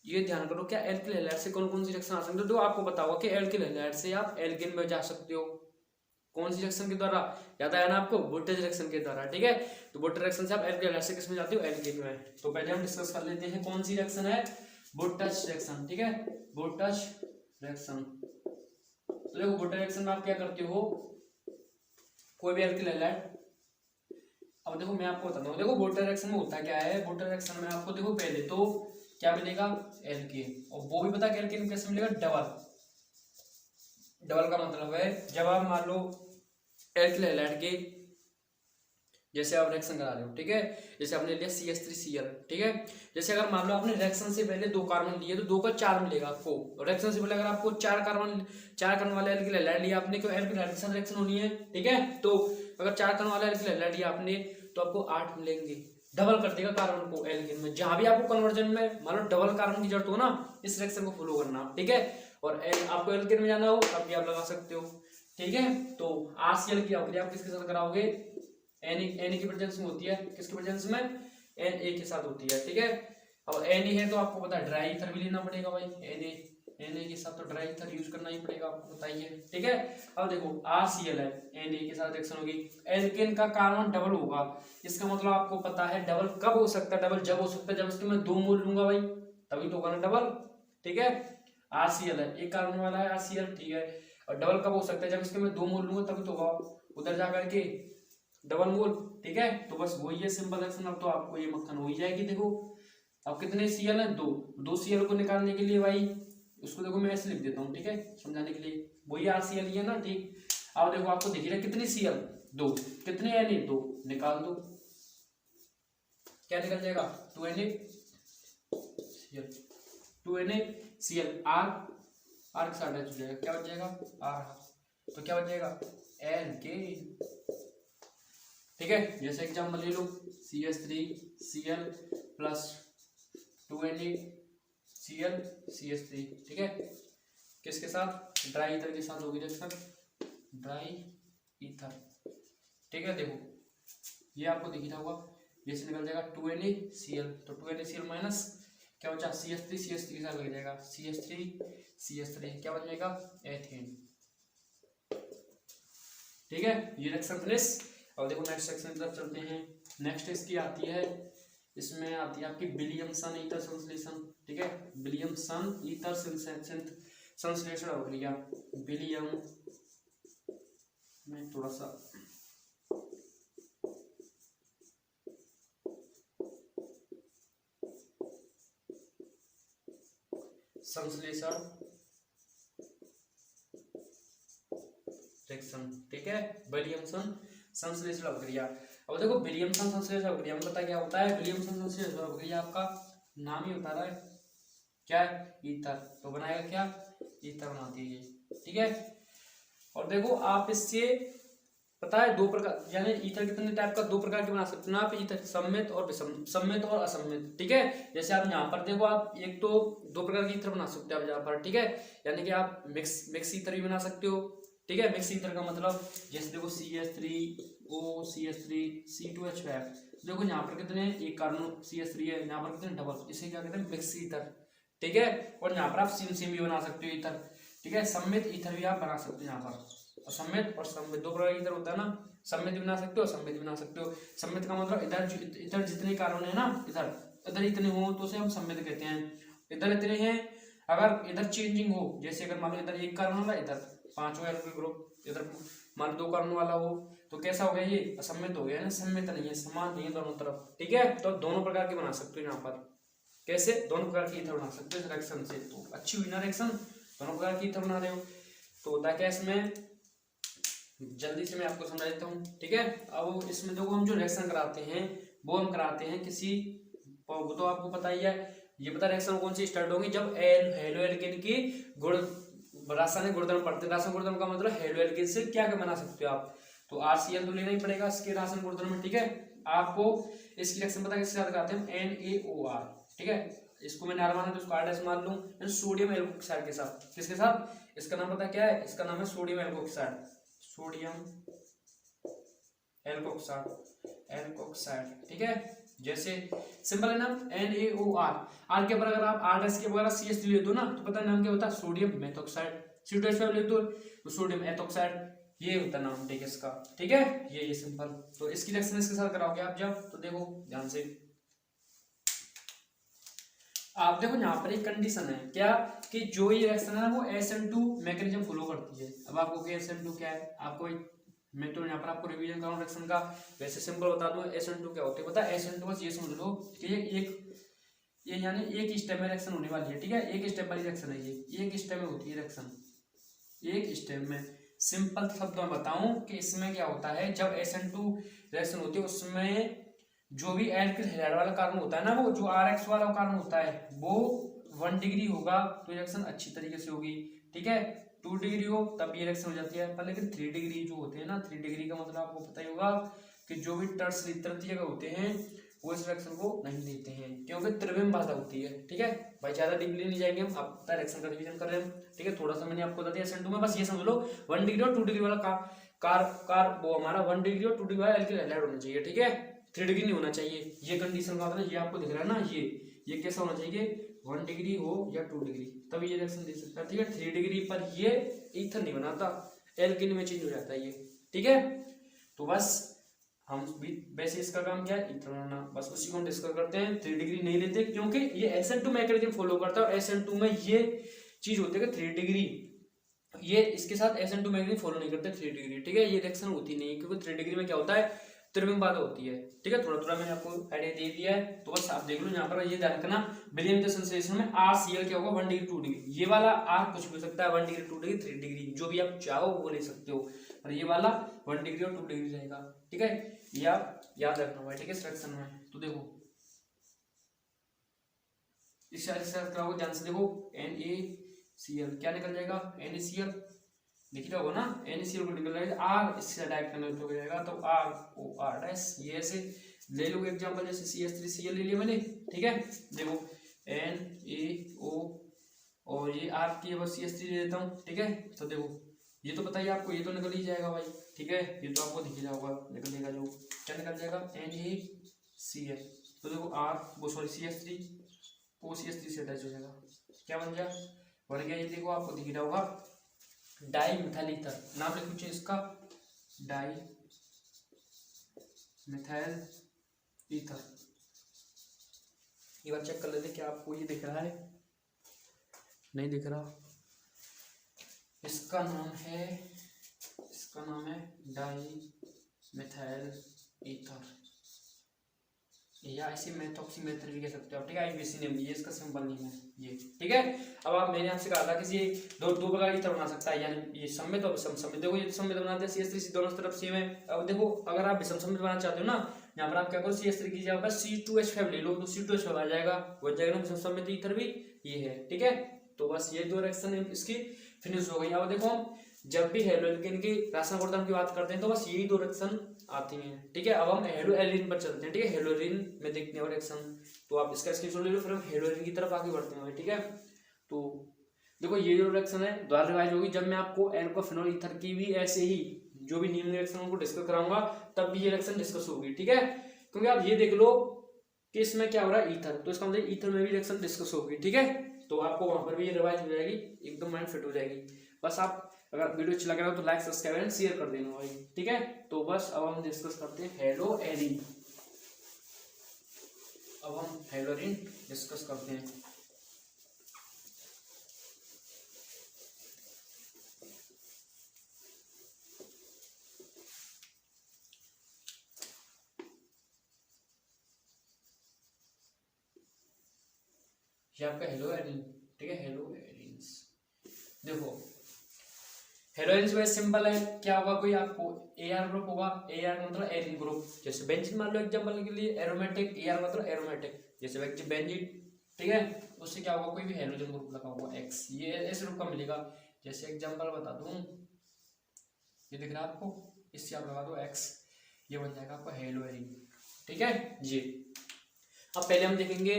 ये ध्यान करो, क्या एल्किल हैलाइड से कौन कौन सी रिएक्शन आ सकती है। तो आपको पता होगा कि एल्किल हैलाइड से आप एल्केन में जा सकते हो, कौन सी रिएक्शन के द्वारा, याद आया ना आपको, वोल्टेज रिएक्शन के द्वारा, ठीक है। तो वोल्टेज रिएक्शन से आप एल्किल हैलाइड से किसमें जाते हो, एल्कीन में। तो पहले हम डिस्कस कर लेते हैं कौन सी रिएक्शन है, वोल्टेज रिएक्शन, ठीक है, वोल्टेज रिएक्शन। तो देखो वोल्टेज रिएक्शन में आप क्या करते हो, कोई भी एल्किल हैलाइड, अब देखो मैं आपको बताता हूँ, देखो वोल्टेज रिएक्शन में होता क्या है, वोल्टेज रिएक्शन में आपको देखो पहले तो क्या मिलेगा, एल्केन, और वो भी पता है एल्केन कैसे मिलेगा, डबल। डबल का मतलब है जब आप मान लो एल्किल हैलाइड के जैसे आप रिएक्शन करा रहे हो, ठीक है, जैसे आपने लिया CH3Cl, ठीक है, जैसे अगर मान लो आपने रिएक्शन से पहले 2 कार्बन लिए तो 2 का 4 मिलेगा आपको। रिएक्शन से पहले अगर आपको 4 कार्बन वाले एल्किल हैलाइड लिया आपने, क्यों, एल्किल हैलाइड के साथ रिएक्शन होनी है, ठीक है। तो अगर 4 कार्बन वाला एल्किल हैलाइड लिया आपने तो आपको 8 मिलेंगे। डबल कर देगा कार्बन को एल्किन में। जहां भी आपको कन्वर्जन में मान लो डबल कार्बन की जरूरत हो ना, इस रिएक्शन को फॉलो करना, ठीक है। और आपको एल्किन में जाना हो तब भी आप लगा सकते हो, ठीक है। तो RCl की अवक्रिया आप किसके साथ कराओगे, Na की प्रेजेंस में होती है, किसकी प्रेजेंस में, Na के साथ होती है, ठीक है। और Na है तो आपको पता है ड्राई ईथर भी लेना पड़ेगा भाई, Na के साथ तो ड्राई ईथर यूज करना ही पड़ेगा, आपको बताइए, ठीक है। अब देखो RCl है, Na के साथ रिएक्शन होगी, एल्केन का कार्बन डबल होगा, इसका मतलब आपको पता है डबल कब हो सकता है, डबल जब हो सकता है जब इसके मैं 2 मोल लूंगा भाई, तभी तो होगा ना डबल, ठीक है। RCl है, एक कार्बन वाला है RCl, ठीक है, और डबल कब हो सकता है, जब इसके मैं 2 मोल लूंगा तभी तो होगा, उधर जाकर के डबल मोल, ठीक है। तो बस वही है सिंपल रिएक्शन। अब तो आपको ये मक्खन हो ही जाएगी। देखो अब कितने Cl है, 2 Cl को निकालने के लिए भाई उसको देखो मैं ऐसे लिख देता हूँ, ठीक है, समझाने के लिए, वही RCl ही है ना, ठीक। अब देखो आपको दिख रहा है कितनी Cl, 2, कितने Na, 2, निकाल दो, क्या निकल जाएगा, 2NaCl, R के साथ हो जाएगा, क्या बच जाएगा, R, तो क्या बच जाएगा, एल्केन, ठीक है। जैसे एग्जाम्पल ले लो, CH3Cl प्लस 2NaCl CH3, ठीक है, किसके साथ, ड्राई ईथर के साथ होगी रिएक्शन, ड्राई ईथर, ठीक है। देखो ये आपको दिख रहा होगा, ये से निकल जाएगा 2NaCl, तो 2NaCl माइनस क्या बचा, CH3 के साथ लग जाएगा, CH3 क्या बन जाएगा, एथेन, ठीक है। ये रिएक्शन फिनिश। और देखो नेक्स्ट सेक्शन की तरफ चलते हैं। नेक्स्ट इसकी आती है, इसमें आती है आपकी विलियमसन ईथर संश्लेषण, ठीक है, विलियमसन ईथर संश्लेषण अवक्रिया, विलियम में थोड़ा सा संश्लेषण रिएक्शन, ठीक है, विलियमसन संश्लेषण अवक्रिया। अब देखो विलियमसन संश्लेषण अवक्रिया में पता क्या होता है, विलियमसन संश्लेषण अवक्रिया आपका नाम ही बता रहा है, क्या है, ईथर, तो बनाएगा क्या, ईथर बनाती है, ठीक है। और देखो आप इससे पता है 2 प्रकार, यानी ईथर कितने टाइप का, 2 प्रकार के बना सकते हो ना आप ईथर, सम्मित और विसम्मित, सम्मित और असम्मित, ठीक है। जैसे आप यहाँ पर देखो, आप एक तो 2 प्रकार की ईथर बना सकते हो आप यहाँ पर, ठीक है, यानी कि आप मिक्स ईथर भी बना सकते हो, ठीक है। मिक्स ईथर का मतलब जैसे देखो CH3O CH3 C2H5, देखो यहाँ पर कितने, एक कार्बन CH3 है, यहाँ पर कितने डबल, इसे क्या कहते हैं, मिक्स ईथर, ठीक है। और यहाँ पर आप सिम भी बना सकते हो ईथर, ठीक है। सम्मित ईथर भी आप बना सकते हो यहाँ पर, असम्मित और सम्मित 2 प्रकार ईथर होता है ना, सम्मित भी बना सकते हो, असम्मित भी बना सकते हो। सम्मित का मतलब इधर जितने कार्बन है ना, इधर इतने हो तो उसे हम सम्मित कहते हैं। इधर इतने हैं, अगर इधर चेंजिंग हो, जैसे अगर मान लो इधर 1 कार्बन वाला, इधर 5 एल्किल ग्रुप, इधर मान लो 2 कार्बन वाला हो, तो कैसा हो गया, ये असम्मित हो गया है ना, सम्मित नहीं है, समान नहीं है दोनों तरफ, ठीक है। तो दोनों प्रकार के बना सकते हो यहाँ पर, कैसे, दोनों प्रकार की ईथर बना सकते हो इस रिएक्शन से। तो अच्छी हुई ना रिएक्शन, दोनों प्रकार की ईथर बना रहे हो। तो होता क्या इसमें, जल्दी से मैं आपको समझा देता हूँ, ठीक है। अब इसमें देखो हम जो रिएक्शन कराते हैं वो हम कराते हैं किसी, वो तो आपको पता ही है, ये पता रिएक्शन कौन सी स्टार्ट होगी, जब हेलो एल्केन की गुण रासायनिक गुणधर्म पढ़ते हैं। रासायनिक गुणधर्म का मतलब हेलो एल्केन से क्या क्या बना सकते हो आप, तो RCl तो लेना ही पड़ेगा इसके रासायनिक गुणधर्म में, ठीक है। आपको इसकी रिएक्शन पता किसके साथ कराते हैं, NaOR, ठीक है, इसको मैं नार माना तो इसको R मान लूं, सोडियम एल्कोक्साइड के साथ, किसके साथ, इसका नाम पता क्या है, इसका नाम है सोडियम एल्कोक्साइड, सोडियम एल्कोक्साइड, ठीक है। जैसे सिंपल है नाम NaOR, R के बराबर आप R के बराबर CH3 ले दो ना, तो पता है नाम क्या होता है, सोडियम मेथोक्साइड। C2H5 ले दो तो सोडियम एथोक्साइड, ये होता है नाम ठीक है इसका, ठीक है, ये सिंपल। तो इसकी रिएक्शन इसके साथ कराओगे आप जब, तो देखो ध्यान से, आप देखो यहाँ पर एक कंडीशन है क्या, कि जो ये रिएक्शन है वो SN2 मैकेनिज्म फॉलो करती है। अब आपको SN2 क्या है, आपको मैं तो यहाँ पर आपको रिवीजन कराऊं रिएक्शन का, वैसे सिंपल बता दूं SN2 क्या होते हैं। पता है SN2 बस ये समझ लो कि ये यानी एक स्टेप में रिएक्शन होने वाली है, ठीक है, एक स्टेप वाली रिएक्शन है ये, एक स्टेप में होती है रिएक्शन, एक स्टेप में। सिंपल शब्दों में बताऊं कि इसमें क्या होता है, जब SN2 रिएक्शन होती है उसमें जो भी एल्किल हैलाइड वाला कार्बन होता है ना, वो जो RX वाला कार्बन होता है वो 1 डिग्री होगा तो रिएक्शन अच्छी तरीके से होगी, ठीक है। 2 डिग्री हो तब ये रिएक्शन हो जाती है, पर लेकिन 3 डिग्री जो होते हैं ना, 3 डिग्री का मतलब आपको पता ही होगा कि जो भी टर्सरी तृतीयक होते हैं वो इस रिएक्शन को नहीं देते हैं, क्योंकि त्रिविम बाधा होती है, ठीक है भाई। ज्यादा डीपली नहीं जाएंगे हम, आप रिएक्शन का रिवीजन कर रहे हैं, ठीक है। थोड़ा सा मैंने आपको बता दिया SN2 में, बस ये समझ लो 1 डिग्री और 2 डिग्री वाला कार वो हमारा 1 डिग्री और 2 डिग्री वाला एल्किल हैलाइड होना चाहिए, ठीक है, 3 डिग्री नहीं होना चाहिए। ये कंडीशन का मतलब ये आपको दिख रहा है ना, ये कैसा होना चाहिए, 1 डिग्री हो या 2 डिग्री, तब ये रिएक्शन दे सकता है, ठीक है। 3 डिग्री पर ये ईथर नहीं बनाता, एल्किन में चेंज हो जाता है ये, ठीक है। तो बस हम भी वैसे इसका काम क्या है, ईथर बनाना, बस उसी को हम डिस्कस करते हैं। 3 डिग्री नहीं लेते क्योंकि ये SN2 मैकेनिज्म फॉलो करता है, और SN2 में ये चीज होती है कि 3 डिग्री, ये इसके साथ SN2 मैकेनिज्म फॉलो नहीं करते 3 डिग्री, ठीक है, ये रिएक्शन होती नहीं है, क्योंकि 3 डिग्री में क्या होता है, त्रिविम बाधा होती है, ठीक है। थोड़ा थोड़ा मैंने आपको आइडिया दे दिया है, तो बस आप देख लो यहाँ पर, ये ध्यान रखना विलियम सेंसेशन में RCl क्या होगा, 1 डिग्री 2 डिग्री, ये वाला R कुछ भी हो सकता है, 1 डिग्री 2 डिग्री 3 डिग्री, जो भी आप चाहो वो ले सकते हो, और ये वाला 1 डिग्री और 2 डिग्री रहेगा, ठीक है, ये आप याद रखना भाई, ठीक है, इस रिएक्शन में। तो देखो इस कराओगे ध्यान से, देखो NaCl क्या निकल जाएगा, NaCl लिख रहा होगा ना, NaCl को निकल जाएगा, R इससे डायरेक्ट कन्वर्ट हो जाएगा, तो ROR' ये ऐसे ले लो एग्जांपल, जैसे CH3Cl ले लिया मैंने, ठीक है। देखो NaO और ये R की बस CH3 ले लेता हूँ, ठीक है। तो देखो ये तो बताइए आपको, ये तो निकल ही जाएगा भाई, ठीक है, ये तो आपको दिख ही रहा होगा, निकलेगा जो क्या निकल जाएगा, NaCl, तो देखो CH3 वो CH3 से अटैच हो जाएगा, क्या बन गया, बन गया, ये देखो आपको दिख रहा होगा डाई मिथाइल ईथर, नाम लिख लीजिए इसका, डाई मिथाइल ईथर। ये बार चेक कर लेते क्या आपको ये दिख रहा है, नहीं दिख रहा, इसका नाम है डाई मिथाइल ईथर, या इसे मेथोक्सीमेथर भी कह सकते हो, ठीक है, IUPAC नेम, ये इसका सिंपल नेम है ये, ठीक है। अब आप मैंने आपसे कहा था कि ये दो प्रकार की ईथर बना सकता है, यानी ये सममित और विषम सममित। देखो ये सममित बनाते हैं, CH3 दोनों तरफ सेम है। अब देखो अगर आप विषम सममित बनाना चाहते हो ना, यहाँ पर आप क्या करो, CH3 की जगह पर C2H5 ले लो, तो C2H5 आ जाएगा, वो जाएगा ना विषम सममित ईथर भी ये है, ठीक है। तो बस ये 2 रिएक्शन इसकी फिनिश हो गई। अब देखो हम जब भी हेलो एल्केन की रासायनिक गुणधर्म की बात करते हैं तो बस यही 2 रिएक्शन आती हैं, ठीक है। अब हम हेलो एलिन पर चलते हैं, ठीक है, हेलो एलिन में देखते हैं रिएक्शन, तो आप इसका स्क्रीनशॉट ले लो, फिर हम हेलो एलिन की तरफ आगे बढ़ते हैं, ठीक है। तो देखो ये जो रिएक्शन है द्वारा रिवाइज होगी, जब मैं आपको एल्कोफिनॉल ईथर की भी ऐसे ही जो भी निम्न रिएक्शन उनको डिस्कस कराऊंगा, तब भी ये रिएक्शन डिस्कस होगी, ठीक है। क्योंकि आप ये देख लो कि इसमें क्या हो रहा है, ईथर, तो इसका मतलब ईथर में भी रिएक्शन डिस्कस होगी, ठीक है। तो आपको वहां पर भी ये रिवाइज हो जाएगी, एकदम माइंड फिट हो जाएगी। बस आप अगर वीडियो अच्छा लग रहा हो तो लाइक सब्सक्राइब एंड शेयर कर देना भाई, ठीक है। तो बस अब हम डिस्कस करते हैं हेलो एलिन, अब हम हेलो एलिन डिस्कस करते हैं। ये आपका हेलो एलिन, ठीक है, हेलो एलिन्स। देखो हेलो एलिन्स वेरी सिंपल है, क्या होगा, कोई आपको AR ग्रुप होगा, AR मतलब एरिन ग्रुप, जैसे बेंजीन मान लो एग्जांपल के लिए, एरोमेटिक, AR मतलब एरोमेटिक, जैसे बेंजीन, ठीक है, उससे क्या होगा, कोई भी हेलोजन ग्रुप लगा हुआ X, ये ऐसे रूप का मिलेगा। जैसे एग्जांपल बता दूं, ये दिख रहा है आपको, इससे आप लगा दो X, ये बन जाएगा आपका हेलो एलिन, ठीक है जी। अब पहले हम देखेंगे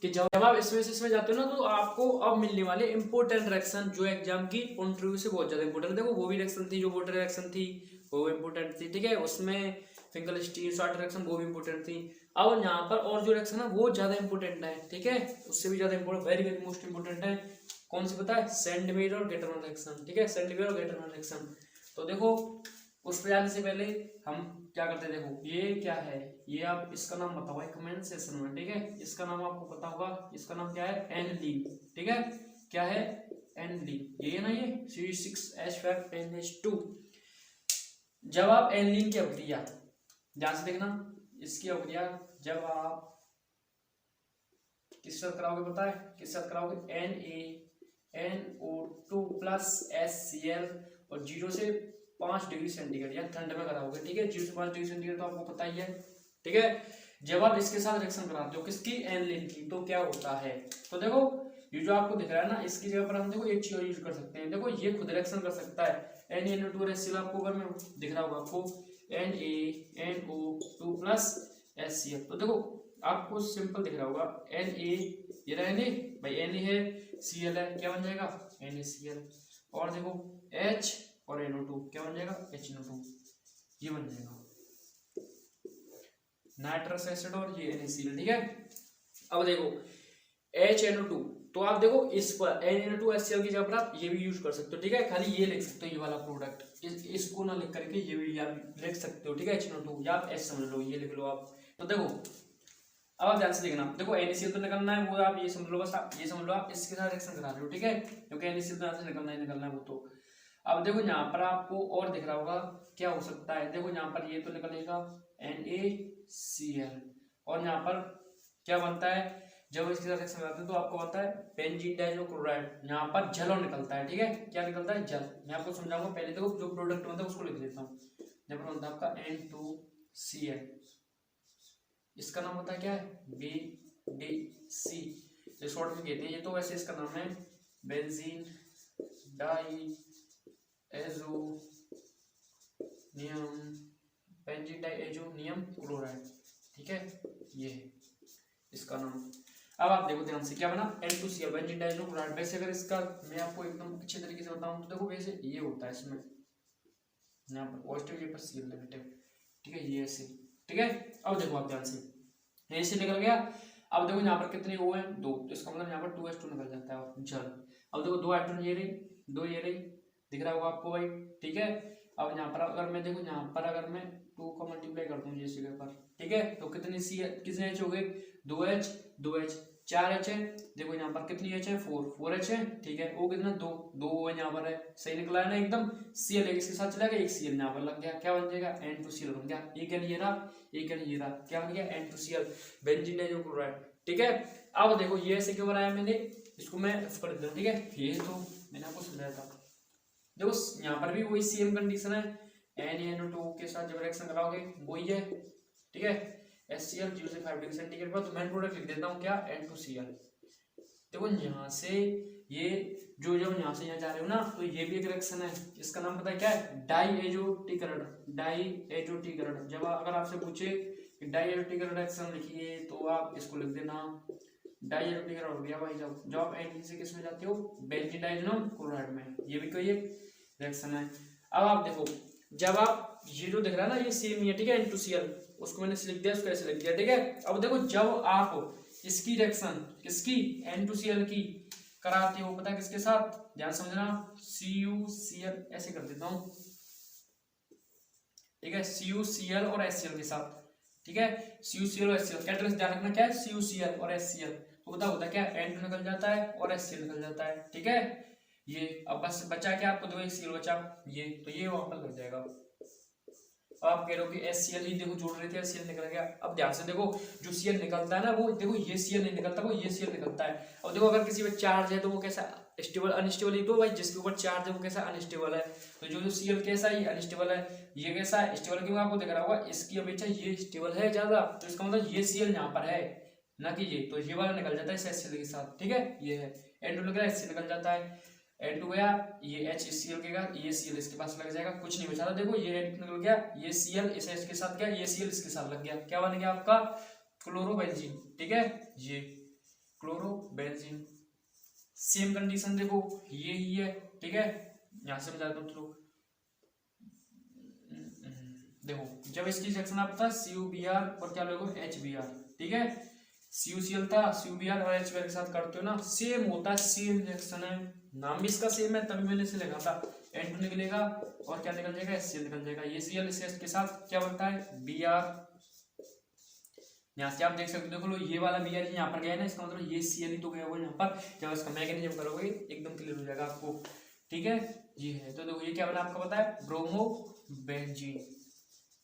कि जब आप इसमें जाते हो ना, तो आपको अब मिलने वाले इंपोर्टेंट रिएक्शन जो एग्जाम की पॉइंट ऑफ व्यू से बहुत ज्यादा इंपोर्टेंट। देखो वो भी रिएक्शन थी, जो वाटर रिएक्शन थी वो इंपोर्टेंट थी, ठीक है, उसमें फिंगरस्टीन शॉर्ट रिएक्शन वो भी इंपोर्टेंट थी। अब यहाँ पर और जो रिएक्शन है वो ज्यादा इंपोर्टेंट है, ठीक है, उससे भी ज्यादा important, very very most important है। कौन सी पता है, सैंडमेयर और गेटरमैन रिएक्शन, ठीक है, सैंडमेयर और गेटरमैन रिएक्शन। तो देखो उस पे जाने से पहले हम क्या करते हैं, देखो ये क्या है, ये आप इसका नाम बताओ कमेंट सेक्शन में, ठीक है। इसका नाम आपको पता होगा, इसका नाम क्या है, एनिलीन, ठीक है। क्या है, एनिलीन, ये है ना, ये C6H5NH2। जब आप एनिलीन की अवक्रिया ध्यान से देखना, इसकी अवक्रिया जब आप किस साथ कराओगे, पता है किस साथ कराओगे, NaNO2 प्लस HCl और 0 से 5 डिग्री सेंटीग्रेड या ठंड में कराओगे, ठीक है। 0 से 5 डिग्री सेंटीग्रेड तो आपको पता ही है, ठीक है। जब आप इसके साथ रिएक्शन कराते हो किसकी, एनिलीन की, तो क्या होता है, तो देखो ये जो आपको दिख रहा है ना, इसकी जगह पर हम देखो एक चीज और यूज कर सकते हैं। देखो ये खुद रिएक्शन कर सकता है, NaNO2 और HCl आपको अगर मैं दिख रहा होगा आपको, NaNO2 प्लस HCl, तो देखो आपको सिंपल दिख रहा होगा, Na ये रहने भाई, Na है, Cl है, क्या बन जाएगा, NaCl, और देखो H और NO2 क्या बन जाएगा, HNO2, ये बन जाएगा नाइट्रस एसिड और ये NaCl, ठीक है। अब देखो HNO2, तो आप देखो इस पर NaNO2HCl की जगह पर आप ये भी यूज कर सकते हो, ठीक है। खाली ये लिख सकते हो, ये वाला प्रोडक्ट, इसको ना लिख करके ये भी आप लिख सकते हो, ठीक है। HNO2 या आप H समझ लो, ये लिख लो आप। तो देखो अब आप ध्यान से देखना, देखो NaCl तो निकलना है, वो आप ये समझ लो, बस आप ये समझ लो आप इसके साथ रिएक्शन करा रहे हो, ठीक है, क्योंकि NaCl तो यहाँ से निकलना ही निकलना है वो तो। अब देखो यहाँ पर आपको और दिख रहा होगा क्या हो सकता है, देखो यहाँ पर ये तो निकलेगा NaCl, और यहाँ पर क्या बनता है, जब इसके साथ रिएक्शन कराते हैं तो आपको बनता है बेंजीन डाइज़ोक्लोराइड, यहाँ पर जल निकलता है, ठीक है। क्या निकलता है, जल। मैं आपको समझाऊंगा, पहले देखो जो प्रोडक्ट बनता है उसको लिख देता हूँ। जब बनता है आपका N2Cl, इसका नाम होता है क्या है, BDC, जो शॉर्ट में कहते हैं, ये तो वैसे इसका नाम है बेंजीन डाइएजोनियम क्लोराइड, ठीक है, ये है इसका नाम। अब आप देखो ध्यान से क्या बना, N2Cl बेंजीन डाइएजोनियम क्लोराइड। वैसे अगर इसका मैं आपको एकदम अच्छे तरीके से बताऊं तो देखो वैसे ये होता है, इसमें यहाँ पर पॉजिटिव, ये पर Cl नेगेटिव, ठीक है, ये ऐसे, ठीक है। अब देखो आप ध्यान से, ऐसे निकल गया। अब देखो यहाँ पर कितने O है, 2, तो इसका मतलब यहाँ पर 2H2 निकल जाता है जल। अब देखो 2 हाइड्रोजन ये रही, 2 ये रही, दिख रहा होगा आपको भाई, ठीक है। अब यहाँ पर अगर मैं देखो, यहाँ पर अगर मैं 2 का मल्टीप्लाई कर दूँ इस जगह पर, ठीक है, तो कितने कितने H हो गए, 2H 2H 4H है, देखो यहाँ पर कितनी H है, 4H है, ठीक है। O कितना, 2 O है यहाँ पर है, सही निकला है ना एकदम। Cl इसके साथ चला गया, एक Cl यहाँ पर लग गया, क्या बन जाएगा, N2Cl बन गया। एक ये रहा, एक ये रहा, क्या बन गया, N2Cl बेंजीन डाइज़ोक्लोराइड, ठीक है। अब देखो ये ऐसे क्यों बनाया मैंने, इसको मैं कर देता हूँ, ठीक है। ये तो मैंने आपको समझाया था, देखो यहाँ पर भी वही सेम कंडीशन है, NaNO2 के साथ जब रिएक्शन कराओगे वही है, ठीक है। HCl 0 से 5 डिग्री सेंटीग्रेड पर, तो मेन प्रोडक्ट लिख देता हूँ क्या, N2Cl। देखो यहाँ से ये जो जब यहाँ से यहाँ जा रहे हो ना, तो ये भी एक रिएक्शन है, इसका नाम पता है क्या है, डाइएजोटीकरण, डाइएजोटीकरण। जब अगर आपसे पूछे कि डाइएजोटीकरण रिएक्शन लिखिए, तो आप इसको लिख देना डाइएजोटीकरण हो गया भाई। जब आप एन से किस में जाते हो, बेंजीन डाइज़ोनियम क्लोराइड में, ये भी कोई एक रिएक्शन है। अब आप देखो, जब आप ये जो दिख रहा है ना, ये सेम ही है, ठीक है, N2Cl, उसको मैंने लिख दिया, उसको ऐसे लिख दिया, ठीक है। अब देखो जब आप इसकी रिएक्शन किसकी, N2Cl की कराते हो, पता है किसके साथ, ध्यान समझना, CuCl, ऐसे कर देता हूं, ठीक है, CuCl और HCl के साथ, ठीक है। CuCl और HCl क्या ध्यान रखना, क्या है, CuCl और HCl, तो पता होता है क्या, N2 निकल जाता है और HCl निकल जाता है, ठीक है। ये अब बस बचा क्या आपको, दो HCl बचा, ये तो ये वहां पर लग जाएगा। आप कह रहे हो कि HCl ही देखो जोड़ रहे थे, HCl निकल गया। अब ध्यान से देखो, जो Cl निकलता है ना, वो देखो ये Cl नहीं निकलता, वो ये Cl निकलता है। अब देखो अगर किसी पे चार्ज है तो वो कैसा, स्टेबल अनस्टेबल, ही तो भाई जिसके ऊपर चार्ज है वो कैसा, अनस्टेबल है। तो जो Cl कैसा है, अनस्टेबल है, ये कैसा है, स्टेबल। क्यों, आपको दिख रहा होगा इसकी अपेक्षा ये स्टेबल है ज्यादा, तो इसका मतलब ये Cl यहाँ पर है ना कि ये, तो ये वाला निकल जाता है इस HCl के साथ, ठीक है। ये है N2 निकला, HCl निकल जाता है, N2 गया, ये HCl के बाद ये Cl इसके पास लग जाएगा, कुछ नहीं बचा था। देखो ये N2 निकल गया, ये Cl इस H के साथ गया, ये Cl इसके साथ लग गया, क्या बन गया आपका, क्लोरोबेंजीन, ठीक है, ये क्लोरोबेंजीन। सेम कंडीशन देखो ये ही है, ठीक है। यहां से बता दो, देखो जब इसकी रिएक्शन आपका CuBr और क्या लोगे HBr, ठीक है, CuCl था, CuBr और HBr के साथ करते हो ना, सेम होता है, सेम रिएक्शन है, नाम भी इसका सेम है, तभी मैंने इसे लिखा था। N2 निकलेगा और क्या निकल जाएगा, HCl निकल जाएगा। ये Cl इस के साथ क्या बनता है, Br। यहाँ से आप देख सकते हो, देखो लो ये वाला Br यहाँ पर गया है ना, इसका मतलब ये Cl ही तो गया होगा यहाँ पर। जब इसका मैकेनिज्म करोगे एकदम क्लियर हो जाएगा आपको, ठीक है। ये है, तो देखो ये क्या बना आपका पता है, ब्रोमोबेंजीन।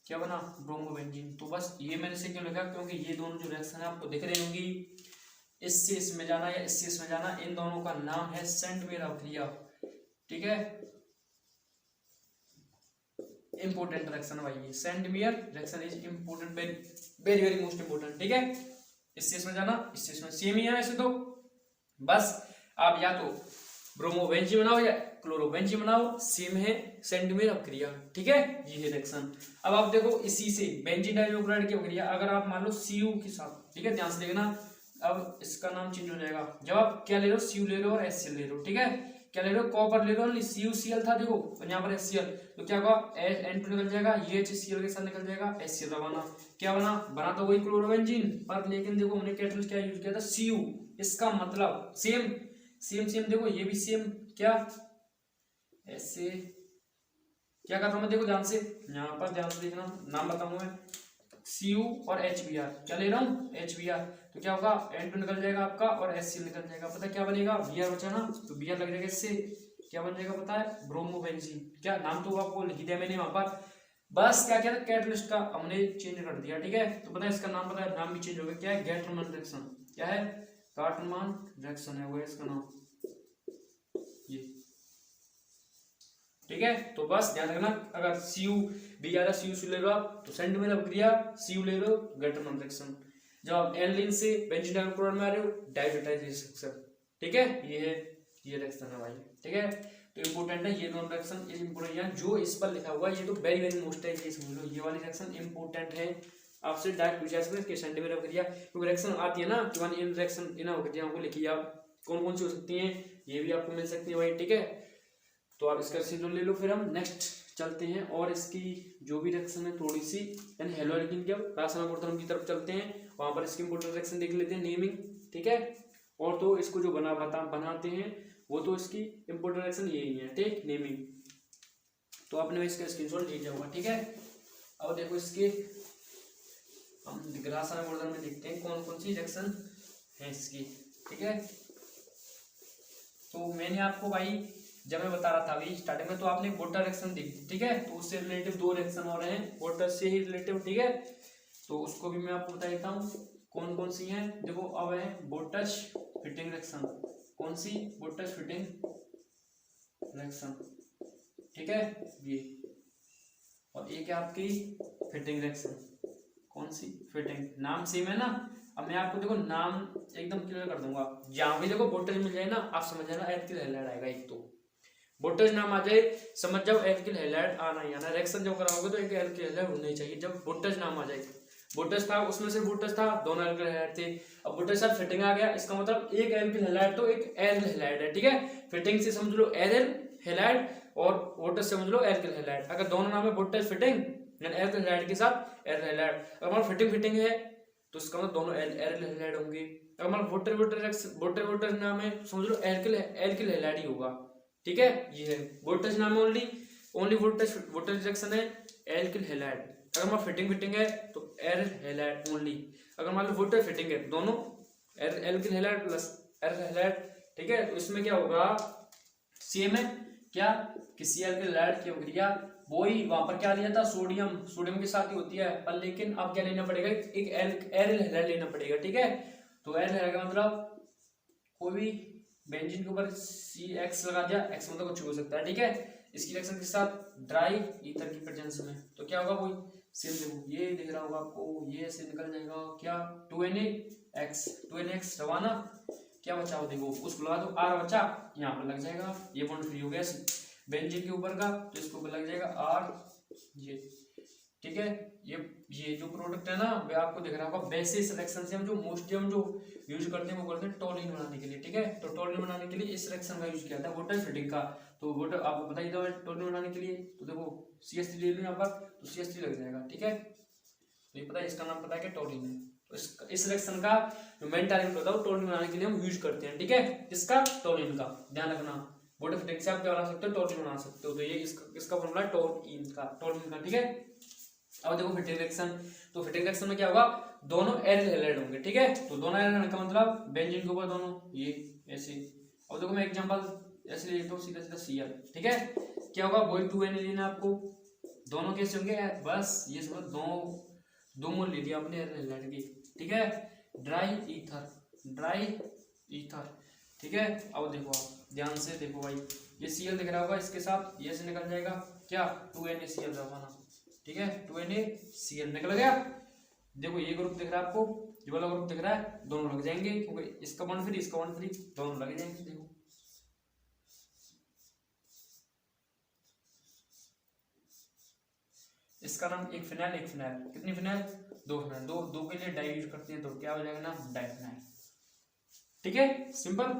क्या बना, ब्रोमोबेंजीन। तो बस ये मैंने से क्यों लिखा, क्योंकि ये दोनों जो रिएक्शन है आपको दिख रही होंगी, इससे इसमें जाना या इससे इसमें जाना, इन दोनों का नाम है सेंटमेयर क्रिया, ठीक है। इंपोर्टेंट रिएक्शन भाई, ये Sandmeyer reaction is important, very very most important, ठीक है। इससे इसमें जाना, इससे इसमें सेम ही है वैसे तो, बस आप या तो ब्रोमोबेंजीन बनाओ या क्लोरोबेंजीन बनाओ, सेम है सेंटमेयर अभिक्रिया, ठीक है। ये है रिएक्शन। अब आप देखो इसी से बेंजीन डाइक्लोराइड की अभिक्रिया, अगर आप मान लो Cu के साथ, ठीक है, ध्यान से देखना, अब इसका नाम चेंज हो जाएगा। जब आप क्या ले लो, Cu ले लो और HCl ले लो, ठीक है। क्या ले लो, कॉपर ले लो, CuCl था देखो, और यहाँ पर HCl, तो क्या होगा, N2 निकल जाएगा, ये HCl के साथ निकल जाएगा, HCl बना, क्या बना, बना तो वही क्लोरोबेंजीन, पर लेकिन देखो हमने कैटलिस्ट क्या यूज किया था, Cu। इसका मतलब सेम सेम सेम, देखो ये भी सेम, क्या ऐसे क्या कर रहा हूं मैं, देखो ध्यान से, यहाँ पर ध्यान से देखना, नाम बताऊंगा मैं, Cu और HBr, क्या ले रहा हूँ, HBr, तो क्या होगा, N2 निकल जाएगा आपका और HCl निकल जाएगा, पता क्या बनेगा, Br बचा ना, तो Br लग जाएगा, इससे क्या बन जाएगा पता है, ब्रोमोबेंजीन। क्या नाम तो आपको लिख दिया मैंने वहां पर, बस क्या किया था, कैटलिस्ट का हमने चेंज कर दिया, ठीक है। तो पता है इसका नाम, पता है नाम भी चेंज हो गया, क्या है, गैटरमैन रिएक्शन, क्या है, गैटरमैन रिएक्शन है वो इसका नाम, ये, ठीक है। तो बस ध्यान रखना, अगर CuBr CuCl ले लो आप, तो सेंटमेयर अभिक्रिया, Cu ले लो, गैटरमैन रिएक्शन। जब आप एल्डिन से बेंजीन डाइक्लोराइड में आ रहे हो, डाइब्यूटाइजेशन, ठीक है। ये है, ये रिएक्शन है भाई, ठीक है। तो इंपोर्टेंट है ये दोनों रिएक्शन, ये इंपोर्टेंट है, जो इस पर लिखा हुआ है ये तो वेरी वेरी मोस्ट है, ये समझ लो, ये वाली रिएक्शन इंपोर्टेंट है, आपसे डायरेक्ट पूछा इसमें सेंटीमीटर अभिक्रिया, क्योंकि रिएक्शन आती है ना, कि इन रिएक्शन इन अभिक्रियाओं को लिखिए आप, कौन कौन सी हो सकती हैं, ये भी आपको मिल सकती है भाई, ठीक है। तो आप इसका शेड्यूल ले लो, फिर हम नेक्स्ट चलते हैं, और इसकी जो भी रिएक्शन है थोड़ी सी, यानी हेलोएल्कीन के रासायनिक गुणधर्म की तरफ चलते हैं, वहां पर इसकी इंपोर्टेंट रिएक्शन देख लेते हैं, नेमिंग, ठीक है। और तो इसको जो बनाते हैं वो तो इसकी इंपोर्टेंट रिएक्शन यही है, ठीक, नेमिंग। तो आपने इसका स्क्रीनशॉट ले जाऊंगा, ठीक है। अब देखो इसके हम रासायनिक गुणधर्म में देखते हैं कौन कौन सी रिएक्शन है इसकी, ठीक है। तो मैंने आपको भाई जब मैं बता रहा था अभी स्टार्टिंग में, तो आपने वाटर रिएक्शन देखी, ठीक है। तो उससे रिलेटिव दो रिएक्शन और हैं वाटर से ही रिलेटिव, ठीक है। तो उसको भी मैं आपको बता देता हूँ कौन कौन सी हैं। देखो अब है वोल्टेज फिटिंग रिएक्शन, कौन सी, वोल्टेज फिटिंग रिएक्शन, ठीक है, ये। और एक है आपकी फिटिंग रिएक्शन, कौन सी, फिटिंग, नाम सेम है ना। अब मैं आपको देखो नाम एकदम क्लियर कर दूंगा, जहां भी देखो वोल्टेज मिल जाए ना, आप समझ जाना एल्किल हैलाइड आएगा, एक तो वोल्टेज नाम आ जाए समझ जाओ एल्किल हैलाइड आना ही आना। रिएक्शन जब कराओगे तो एक एल्किल हैलाइड होना ही चाहिए, जब वोल्टेज नाम आ जाए। वोल्टेज था उसमें से वोल्टेज था, दोनों एल्किल हैलाइड थे, अब वोल्टेज साथ फिटिंग आ गया, इसका मतलब एक एल्किल हैलाइड तो एक एल्किल हैलाइड है, ठीक है। फिटिंग से समझ लो एल्किल हैलाइड और वोल्टेज समझ लो एल्किल हैलाइड। अगर दोनों नाम है वोल्टेज फिटिंग यानी एल्किल हैलाइड के साथ एल्किल हैलाइड, अगर हमारा फिटिंग फिटिंग है तो इसका मतलब दोनों एल्किल हैलाइड होंगे। अगर हमारा वोल्टेज नाम है समझ लो एल्किल हैलाइड ही होगा, ठीक है। ये है वोल्टेज नाम है, ओनली वोल्टेज रिएक्शन है एल्किल हैलाइड। अगर हमारा फिटिंग है तो एल्किल हैलाइड ओनली। अगर मान लो वोल्टेज फिटिंग है दोनों alkyl halide plus alkyl halide, ठीक है। तो इसमें क्या होगा, सेम है क्या, किसी एल्किल हैलाइड की अभिक्रिया वही वहां पर क्या लिया था, सोडियम के साथ ही होती है, पर लेकिन अब क्या लेना पड़ेगा, एक एरिल हैलाइड लेना पड़ेगा, ठीक है। तो एरिल हैलाइड का मतलब कोई भी बेंजीन के ऊपर CX लगा दिया, X मतलब कुछ हो सकता है, ठीक है। इसकी रिएक्शन के साथ ड्राई ईथर की प्रेजेंस में तो क्या होगा, वही सेम देखो ये दिख रहा होगा आपको, ये ऐसे निकल जाएगा क्या, 2NaX रवाना, क्या बचा हो देखो, उसको लगा दो R बचा, यहाँ पर लग जाएगा, ये बॉन्ड फ्री हो गया बेंजीन के ऊपर का, तो इसके ऊपर लग जाएगा R, ये, ठीक है। ये जो प्रोडक्ट है ना वे आपको दिख रहा होगा। बेसिस रिएक्शन से हम जो मोस्टली हम जो यूज करते हैं वो करते हैं टोलिन बनाने के लिए, ठीक है। तो टोलिन बनाने के लिए इस रिएक्शन का यूज किया था वोल्टेज फिटिंग का। तो वोल्टेज आपको बता ही दो टोलिन बनाने के लिए, तो देखो CH3 ले लो यहाँ पर, तो CH3 लग जाएगा, ठीक है। तो ये पता है इसका नाम पता है क्या, टोलिन है। इस रिएक्शन का जो मेन टारगेट होता है वो टोल्यूइन बनाने के लिए हम यूज करते हैं, ठीक है। इसका टोल्यूइन का ध्यान रखना, वोडोफिटिक से आप क्या बना सकते हो, टोल्यूइन बना सकते हो। तो ये इसका फॉर्मूला टोल्यूइन का, ठीक है। अब देखो फिटिंग रिएक्शन, तो फिटिंग रिएक्शन में क्या होगा, दोनों एरियल हैलाइड होंगे, ठीक है। तो दोनों एरियल का मतलब बेंजीन के ऊपर दोनों ये ऐसे। अब देखो मैं एग्जांपल ऐसे ले लेता हूँ, सीधा सीधा Cl, ठीक है। क्या होगा, वही 2Na लेना आपको, दोनों कैसे होंगे, बस ये समझ, दो मोल ले लिया आपने एरियल हैलाइड की, ठीक है। ड्राई ईथर, ठीक है। अब देखो आप ध्यान से देखो भाई, ये Cl दिख रहा होगा, इसके साथ ये से निकल जाएगा क्या, 2NaCl रखवाना, ठीक है। 2NaCl निकल गया। देखो ये ग्रुप दिख रहा है आपको, ये वाला ग्रुप दिख रहा है, दोनों लग जाएंगे क्योंकि इसका बॉन्ड फ्री इसका बॉन्ड फ्री दोनों लग जाएंगे। देखो इसका नाम एक फिनाइल, कितनी फिनाइल, 2 फिनाइल, दो के लिए डाई यूज करते हैं, तो क्या हो जाएगा नाम, डाइफिनाइल, ठीक है, सिंपल।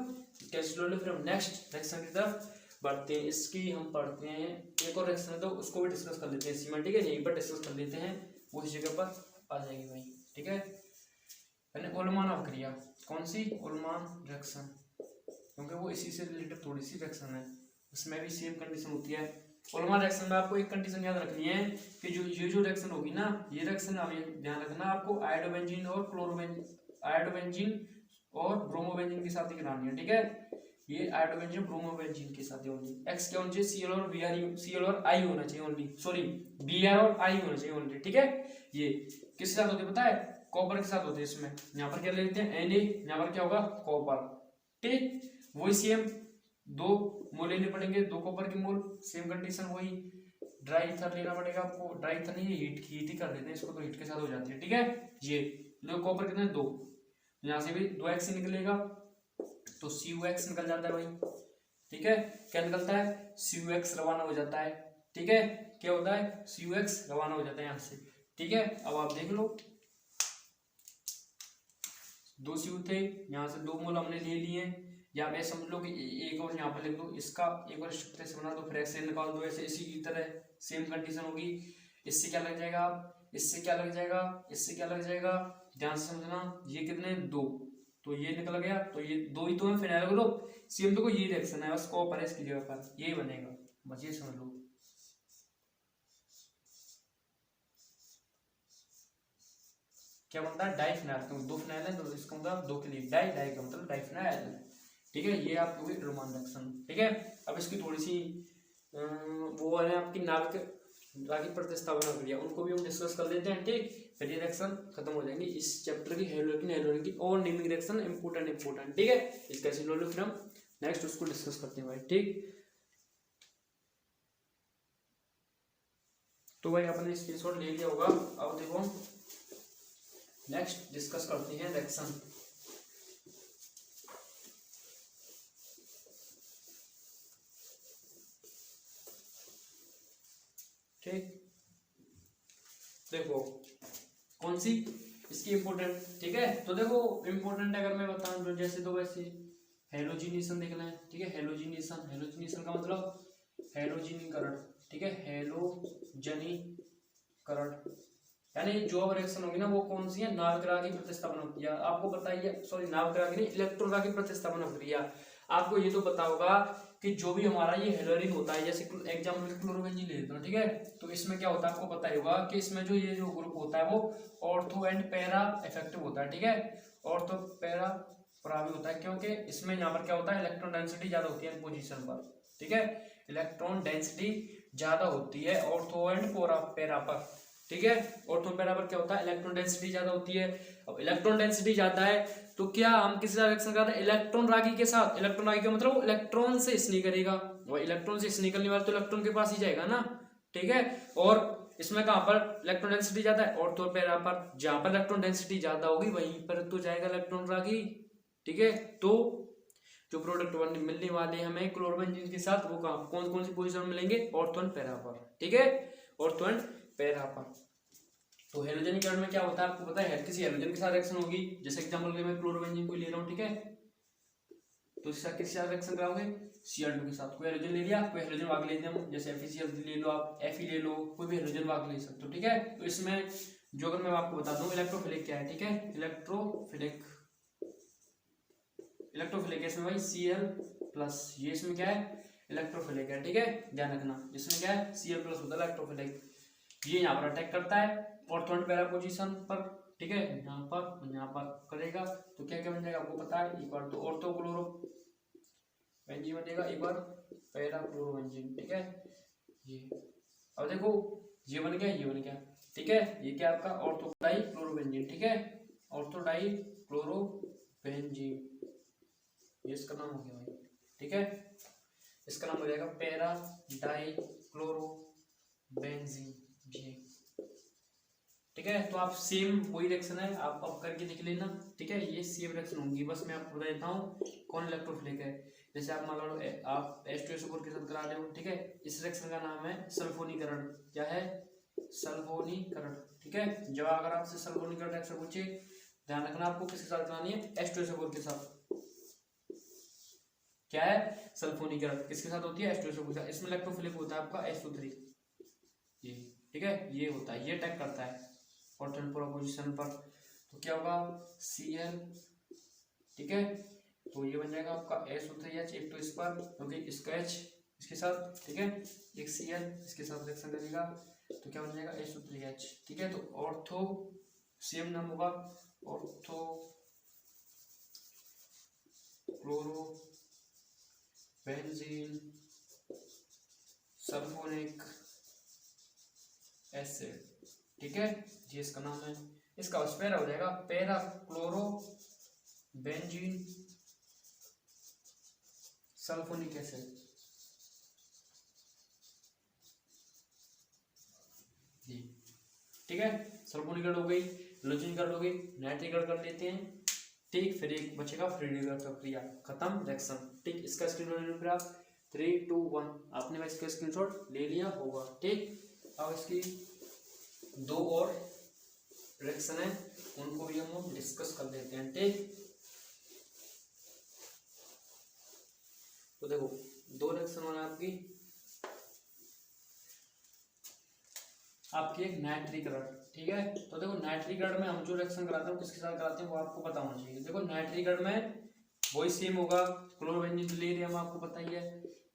फिर हम नेक्स्ट रिएक्शन की तरफ बढ़ते हैं। इसकी हम पढ़ते हैं एक और रिएक्शन है, तो उसको भी डिस्कस कर लेते हैं इसी में, ठीक है। यहीं पर डिस्कस कर लेते हैं, वो इस जगह पर आ जाएगी भाई, ठीक है। उल्मान अभिक्रिया, कौन सी, उल्मान रिएक्शन, क्योंकि वो इसी से रिलेटेड थोड़ी सी रिएक्शन है, उसमें भी सेम कंडीशन होती है। उल्मान रिएक्शन में आपको एक कंडीशन याद रखनी है कि जो रिएक्शन होगी ना, ये रिएक्शन हमें ध्यान रखना, आपको आयोडोबेंजीन और आयोडोबेंजीन और ब्रोमोबेंजीन के साथ ही करानी है, ठीक है। ये आयोडोबेंजीन ब्रोमोबेंजीन के साथ होगी। एक्स क्या होना चाहिए, Cl और Cl और I होना चाहिए ओनली, सॉरी Br और I होना चाहिए ओनली, ठीक है। ये किसके साथ होते हैं पता है, कॉपर के साथ होते हैं। इसमें यहाँ पर क्या ले लेते हैं, Na, यहाँ पर क्या होगा, कॉपर, ठीक। वही सेम 2 मोल लेने पड़ेंगे, 2 कॉपर के मोल, सेम कंडीशन वही। ड्राई ईथर लेना पड़ेगा आपको, ड्राई ईथर नहीं, हीट ही कर देते हैं इसको, तो हीट के साथ हो जाती है, ठीक है। ये दो कॉपर कितने, 2, यहाँ से भी 2X निकलेगा, तो CuX निकल जाता है भाई, ठीक है। क्या निकलता है, CuX रवाना हो जाता है, ठीक है। क्या होता है, CuX रवाना हो जाता है यहाँ से, ठीक है। अब आप देख लो, 2 Cu थे, यहाँ से 2 मोल हमने ले लिए, या मैं समझ लो कि एक और यहाँ पर लिख दो, इसका एक और स्ट्रक्चर से बना दो, फिर ऐसे निकाल दो, ऐसे इसी की तरह सेम कंडीशन होगी। इससे क्या लग जाएगा, इससे क्या लग जाएगा, इससे क्या लग जाएगा, ध्यान से समझना। ये कितने, 2, तो ये निकल गया, तो ये 2 ही तो है फिनाइल ग्रुप, सेम तो ये रिएक्शन है, बस कॉपर है इसकी जगह पर, यही बनेगा, बस ये समझ लो। क्या बनता है, डाइफिनाइल, क्योंकि 2 फिनाइल है, तो इसका मतलब 2 के लिए डाई का मतलब डाइफिनाइल, ठीक है। ये आपकी हुई उल्मान रिएक्शन, ठीक है। अब इसकी थोड़ी सी वो है आपकी नाभिक प्रतिस्थापन क्रिया, उनको भी हम डिस्कस कर लेते हैं, ठीक। फिर ये रिएक्शन खत्म हो जाएंगी इस चैप्टर की, हेलोजन की और नेमिंग रिएक्शन इंपोर्टेंट, ठीक है। इसका फिर हम नेक्स्ट उसको डिस्कस करते हैं भाई, ठीक। तो भाई आपने स्क्रीनशॉट ले लिया होगा। अब देखो नेक्स्ट डिस्कस करते हैं रिएक्शन, ठीक। देखो कौन सी, इसकी इंपोर्टेंट, ठीक है। तो देखो इंपोर्टेंट अगर मैं बताऊं तो जैसे, तो वैसे हेलोजिनेशन देख लें, ठीक है। हेलोजिनेशन का मतलब हेलोजिनीकरण, ठीक है, हेलोजनीकरण, यानी जो अब रिएक्शन होगी ना वो कौन सी है, नाभिक की प्रतिस्थापन प्रक्रिया, आपको बताइए, सॉरी नाभिक नहीं, इलेक्ट्रॉन की प्रतिस्थापन प्रक्रिया। आपको ये तो पता होगा कि जो भी हमारा ये हेलोरिन होता है, जैसे एग्जाम्पल क्लोरोबेंजीन ले लेते हैं, ठीक है। तो इसमें क्या होता है आपको पता ही होगा कि इसमें जो ये जो ग्रुप होता है वो ऑर्थो एंड पैरा इफेक्टिव होता है, ठीक है। ऑर्थो पैरा प्रभावी होता है, क्योंकि इसमें यहाँ पर क्या होता है, इलेक्ट्रॉन डेंसिटी ज्यादा होती है पोजीशन पर, ठीक है। इलेक्ट्रॉन डेंसिटी ज्यादा होती है ऑर्थो एंड पैरा पर, ठीक है। ऑर्थो पैरा पर क्या होता है, इलेक्ट्रॉन डेंसिटी ज्यादा होती है। अब इलेक्ट्रॉन डेंसिटी ज्यादा है तो क्या हम किसी रिएक्शन करते हैं, इलेक्ट्रॉन रागी के साथ, इलेक्ट्रॉन रागी का मतलब इलेक्ट्रॉन से स्नेह करेगा, और इलेक्ट्रॉन से स्नेह करने वाला तो इलेक्ट्रॉन के पास ही जाएगा ना, ठीक है। और इसमें कहां पर इलेक्ट्रॉन डेंसिटी ज्यादा है, ऑर्थो पैरा पर, जहां पर इलेक्ट्रॉन डेंसिटी ज्यादा होगी वहीं पर तो जाएगा इलेक्ट्रॉन रागी, ठीक है। तो जो प्रोडक्ट मिलने वाले हमें क्लोरोबेंजीन के साथ वो कौन कौन सी पोजीशन में मिलेंगे, ऑर्थो एंड पैरा पर, ठीक है, ऑर्थो एंड पैरा पर। तो हेलोजनीकरण में क्या होता है आपको पता है, किसी हेलोजन के साथ रिएक्शन होगी, जैसे एग्जांपल के मैं क्लोरोबेंजीन को ले रहा हूं, ठीक है। तो इसका किसके साथ रिएक्शन कराओगे, Cl2 के साथ। कोई हेलोजन ले लिया, कोई हेलोजन भाग लेते हैं हम, जैसे FeCl ले लो, आप Fe ले लो, कोई भी हेलोजन भाग ले सकते हो, ठीक है। तो इसमें जो अगर मैं आपको बता दूं इलेक्ट्रोफिलिक क्या है, ठीक है, इलेक्ट्रोफिलिक इसमें भाई Cl प्लस, ये इसमें क्या है, इलेक्ट्रोफिलिक है, ठीक है, ध्यान रखना, इसमें क्या है Cl प्लस होता है इलेक्ट्रोफिलिक। ये यहाँ पर अटैक करता है ऑर्थो एंड पैरा पोजीशन पर, ठीक है, यहाँ पर करेगा तो क्या क्या बन जाएगा आपको पता है, एक बार तो ऑर्थो क्लोरो बेंजीन बनेगा, एक बार पैरा क्लोरो बेंजीन, ठीक है। ये अब देखो ये बन गया, ये बन गया, ठीक है, ये क्या आपका ऑर्थो डाई क्लोरो बेंजीन, ठीक है, ऑर्थो डाई क्लोरो बेंजीन, ये इसका नाम हो गया भाई, ठीक है, इसका नाम हो जाएगा पैरा डाई क्लोरो बेंजीन, ठीक है। तो आप सेम वही रिएक्शन है, आप अब करके देख लेना, ठीक है, ये सेम रिएक्शन होंगी, बस मैं आपको बता देता हूँ कौन इलेक्ट्रोफिलिक है। जैसे आप मान लो आप H2SO4 के साथ करा रहे हो, ठीक है, इस रिएक्शन का नाम है सल्फोनीकरण, क्या है, सल्फोनीकरण, ठीक है। जब अगर आपसे सल्फोनीकरण रिएक्शन पूछे, ध्यान रखना आपको किसके साथ करानी है, H2SO4 के साथ, क्या है, सल्फोनीकरण किसके साथ होती है, H2SO4 के साथ, इसमें इलेक्ट्रोफिलिक होता है आपका SO3, ये, ठीक है, ये होता है, ये अटैक करता है ऑर्थो पोजीशन पर, तो क्या होगा Cl, ठीक है, तो ये बन जाएगा आपका SO3H, एक तो इस पर क्योंकि इसका H इसके साथ, ठीक है, एक Cl इसके साथ रिएक्शन करेगा तो क्या बन जाएगा SO3H, ठीक है। तो ऑर्थो सेम नाम होगा, ortho chloro benzene sulphonic acid, ठीक है, ये इसका नाम है, इसका पैरा हो जाएगा para chloro benzene sulphonic acid, ठीक है, सल्फोनिक हो गई, लोजीनिक हो गई, नाइट्रिक कर लेते हैं, ठीक, फिर एक बचेगा फ्रीडीगर प्रक्रिया, खत्म रिएक्शन, ठीक, इसका स्क्रीनशॉट फिर आप 3, 2, 1 आपने मैं इसका स्क्रीनशॉट ले लिया होगा, ठीक। अब इसकी दो और रिएक्शन है, उनको भी हम डिस्कस कर लेते हैं, ठीक। तो देखो दो रिएक्शन होना आपकी एक नाइट्रीकरण, ठीक है। तो देखो नाइट्रीकरण में हम जो रिएक्शन कराते हैं किसके साथ कराते हैं वो आपको पता होना चाहिए। देखो नाइट्रीकरण में वही सेम होगा, क्लोरोबेंजीन तो ले रहे हैं हम, आपको पता ही है,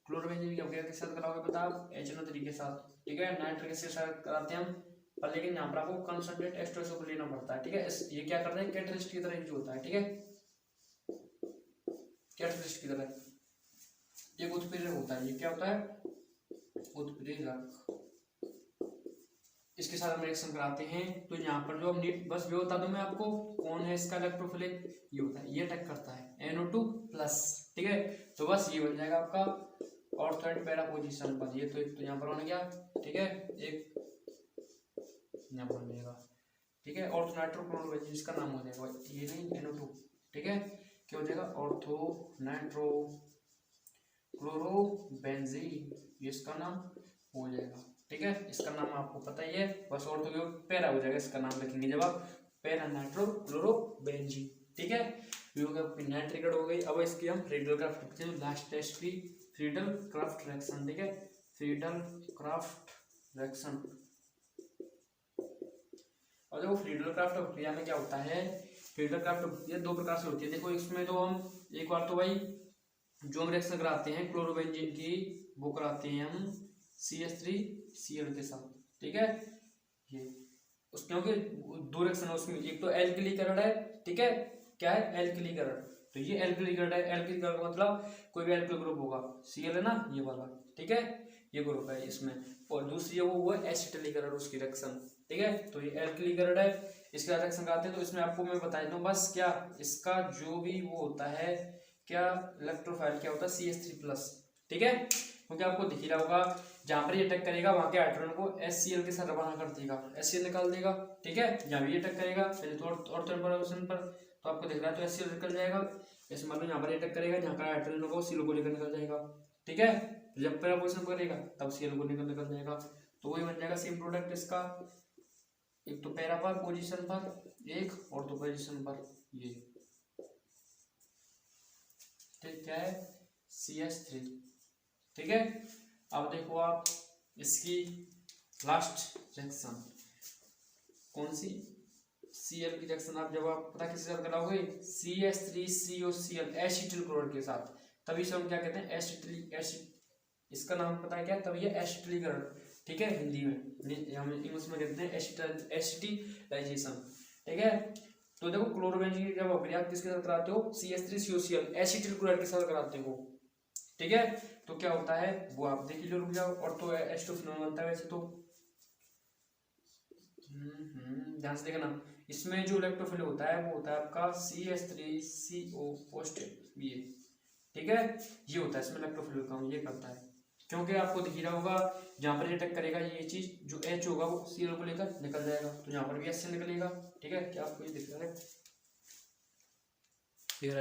क्लोरोबेंजीन क्या किसके साथ कराओगे पता आप, HNO3 के साथ, ठीक है, नाइट्रिक एसिड के साथ कराते हैं हम, पर लेकिन यहाँ पर आपको कंसंट्रेट H2SO4 लेना पड़ता है, ठीक है। ये क्या करता है, कैटलिस्ट की तरह यूज होता है, ठीक है, कैटलिस्ट की तरह, एक उत्प्रेरक होता है, ये क्या होता है, उत्प्रेरक, इसके साथ हम रिएक्शन कराते हैं। तो यहाँ पर जो हम नीट बस ये बता दूं मैं आपको कौन है इसका इलेक्ट्रोफिलिक, ये होता है, ये अटैक करता है NO2 प्लस, ठीक है। तो बस ये बन जाएगा आपका ऑर्थो एंड पैरा पोजीशन पर, ये तो एक तो यहाँ पर बन गया, ठीक है, एक यहाँ पर बन जाएगा, ठीक है, ऑर्थो नाइट्रोक्लोरोबेंजीन इसका नाम हो जाएगा, ये नहीं NO2, ठीक है, क्या हो जाएगा ऑर्थो नाइट्रो क्लोरोबेंजीन, ये इसका नाम हो जाएगा, ठीक है। इसका नाम आपको पता ही है, बस ऑर्थो के पैरा हो जाएगा, इसका नाम लिखेंगे जब आप, पैरा नाइट्रो क्लोरोबेंजीन, ठीक है। नाइट्रिक हो गई। अब इसकी हम फ्रीडल क्राफ्ट लिखते हैं, लास्ट टेस्ट की फ्रीडल क्राफ्ट रिएक्शन, ठीक है, फ्रीडल क्राफ्ट रिएक्शन। और देखो फ्रीडल क्राफ्ट प्रक्रिया में क्या होता है, फ्रीडल क्राफ्ट ये दो प्रकार से होती है। देखो इसमें तो हम एक बार तो भाई जो हम रिएक्शन कराते हैं क्लोरोबेंजीन की, वो कराते हैं हम CH3Cl के साथ, ठीक है। ये उस क्योंकि दो रिएक्शन है उसमें, एक तो एल्किलीकरण है, ठीक है, क्या है एल्किलीकरण, तो ये एल्किलीकरण है, एल्किलीकरण का मतलब कोई भी एल्किल ग्रुप होगा, Cl है ना ये वाला, ठीक है, ये ग्रुप है इसमें, और दूसरी वो है एसिटिलीकरण उसकी रिएक्शन, ठीक है। तो ये एल्किलीकरण है, इसके बाद रिएक्शन कराते हैं। तो इसमें आपको मैं बता देता हूँ बस क्या, इसका जो भी वो होता है क्या इलेक्ट्रोफाइल क्या होता है CH3+, ठीक है, क्योंकि आपको दिख ही रहा होगा जहां पर ये अटैक करेगा वहां के हाइड्रोजन को HCl के साथ रवाना कर देगा, HCl निकाल देगा, ठीक है। जहां भी ये अटैक करेगा पहले तो ऑर्थो पर तो आपको दिख रहा है तो HCl निकल जाएगा, ऐसे मान लो यहाँ पर अटैक करेगा जहाँ का हाइड्रोजन को CL को लेकर निकल जाएगा, ठीक है। जब पैरा पोजीशन करेगा तब CL को निकल जाएगा, तो वही बन जाएगा सेम प्रोडक्ट इसका, एक तो पैरा पर पोजीशन पर एक और तो पोजीशन पर ये, ठीक है, CH3, ठीक है। अब देखो आप इसकी लास्ट रिएक्शन, कौन सी Cl की रिएक्शन आप जब आप पता किसके साथ कराओगे CH3COCl एसिटिल क्लोराइड के साथ, तभी से हम क्या कहते हैं एसिड, इसका नाम पता है क्या, तभी ये एसिटिलीकरण, ठीक है, हिंदी में हम इंग्लिश में कहते हैं एसिटिलाइजेशन, ठीक है। तो देखो क्लोरोबेंजीन की जब अभिक्रिया किसके साथ कराते हो CH3COCl एसिटिल क्लोराइड के साथ कराते हो, ठीक है। तो क्या होता है वो आप देख लीजिए, रुक जाओ, और तो एस्टोफिनोन बनता है वैसे तो, ध्यान से देखना, इसमें जो इलेक्ट्रोफिल होता है वो होता है आपका CH3CO पोस्ट ये, ठीक है, ये होता है इसमें इलेक्ट्रोफिल का काम ये करता है, क्योंकि आपको दिख रहा होगा जहाँ पर अटैक करेगा ये चीज जो H होगा वो Cl को लेकर निकल जाएगा, तो यहाँ पर भी H से निकलेगा, ठीक है, क्या आपको ये दिख रहा है,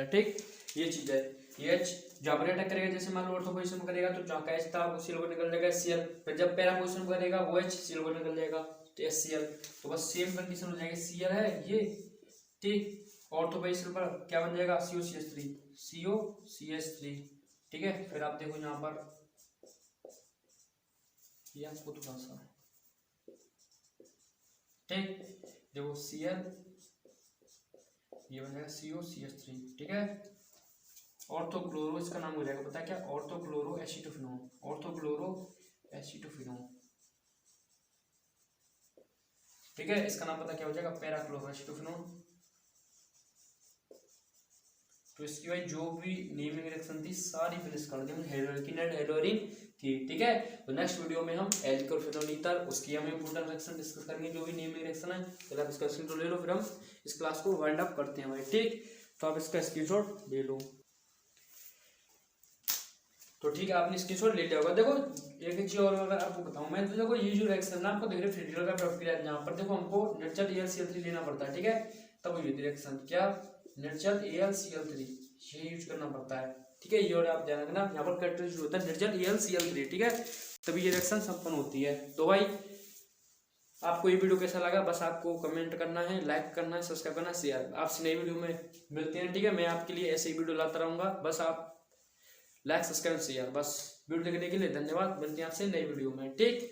ठीक, ये चीज है, ये H जहाँ पर अटैक करेगा, जैसे मान लो ऑर्थो पोजीशन में करेगा तो जहाँ का H था वो Cl को निकल जाएगा Cl, फिर जब पैरा पोजीशन में करेगा वो H Cl को निकल जाएगा तो HCl, तो बस सेम कंडीशन हो जाएगी, Cl है ये, ठीक, ऑर्थो पोजीशन पर क्या बन जाएगा COCH3, ठीक है। फिर आप देखो यहाँ पर ये आपको थोड़ा सा, ठीक, देखो Cl ये बन जाएगा COCH3, ठीक है। ऑर्थोक्लोरो इसका नाम हो जाएगा, पता है क्या, ऑर्थोक्लोरो एसिटोफिनोन, ऑर्थोक्लोरो एसिटोफिनोन, ठीक है, इसका नाम पता क्या हो जाएगा पैराक्लोरो एसिटोफिनोन। तो इसकी भाई जो भी नेमिंग रिएक्शन थी सारी फिनिश कर दी, हेलोएल्कीन एंड हेलोएरीन थी, ठीक है। तो नेक्स्ट वीडियो में हम एल्किल और फिनोल ईथर उसकी हम इंपोर्टेंट रिएक्शन डिस्कस करेंगे, जो भी नेमिंग रिएक्शन है, पहले आप इसका स्क्रीनशॉट ले लो, फिर हम इस क्लास को वाइंड अप करते हैं भाई, ठीक। तो आप इसका स्क्रीनशॉट ले लो, तो ठीक है, आपने स्क्रीनशॉट ले लिया होगा। देखो एक चीज और अगर आपको बताऊं मैं, तो देखो ये जो रिएक्शन ना आपको देख रहे फ्रीडल का प्रक्रिया है, यहाँ पर देखो हमको नेचुरल AlCl3 लेना पड़ता है, ठीक है, तब ये रिएक्शन क्या नेचुरल AlCl3 ये यूज करना पड़ता है, ठीक है, ये और आप ध्यान रखना, यहाँ पर कैरेक्टरिस्टिक होता है नेचुरल AlCl3, ठीक है, तभी ये रिएक्शन संपन्न होती है। तो भाई आपको ये वीडियो कैसा लगा, बस आपको कमेंट करना है, लाइक करना है, सब्सक्राइब करना, शेयर, आपसे नई वीडियो में मिलते हैं, ठीक है। मैं आपके लिए ऐसे ही वीडियो लाता रहूंगा, बस आप लाइक सब्सक्राइब शेयर, बस वीडियो देखने के लिए धन्यवाद, मिलते हैं आपसे नई वीडियो में, ठीक।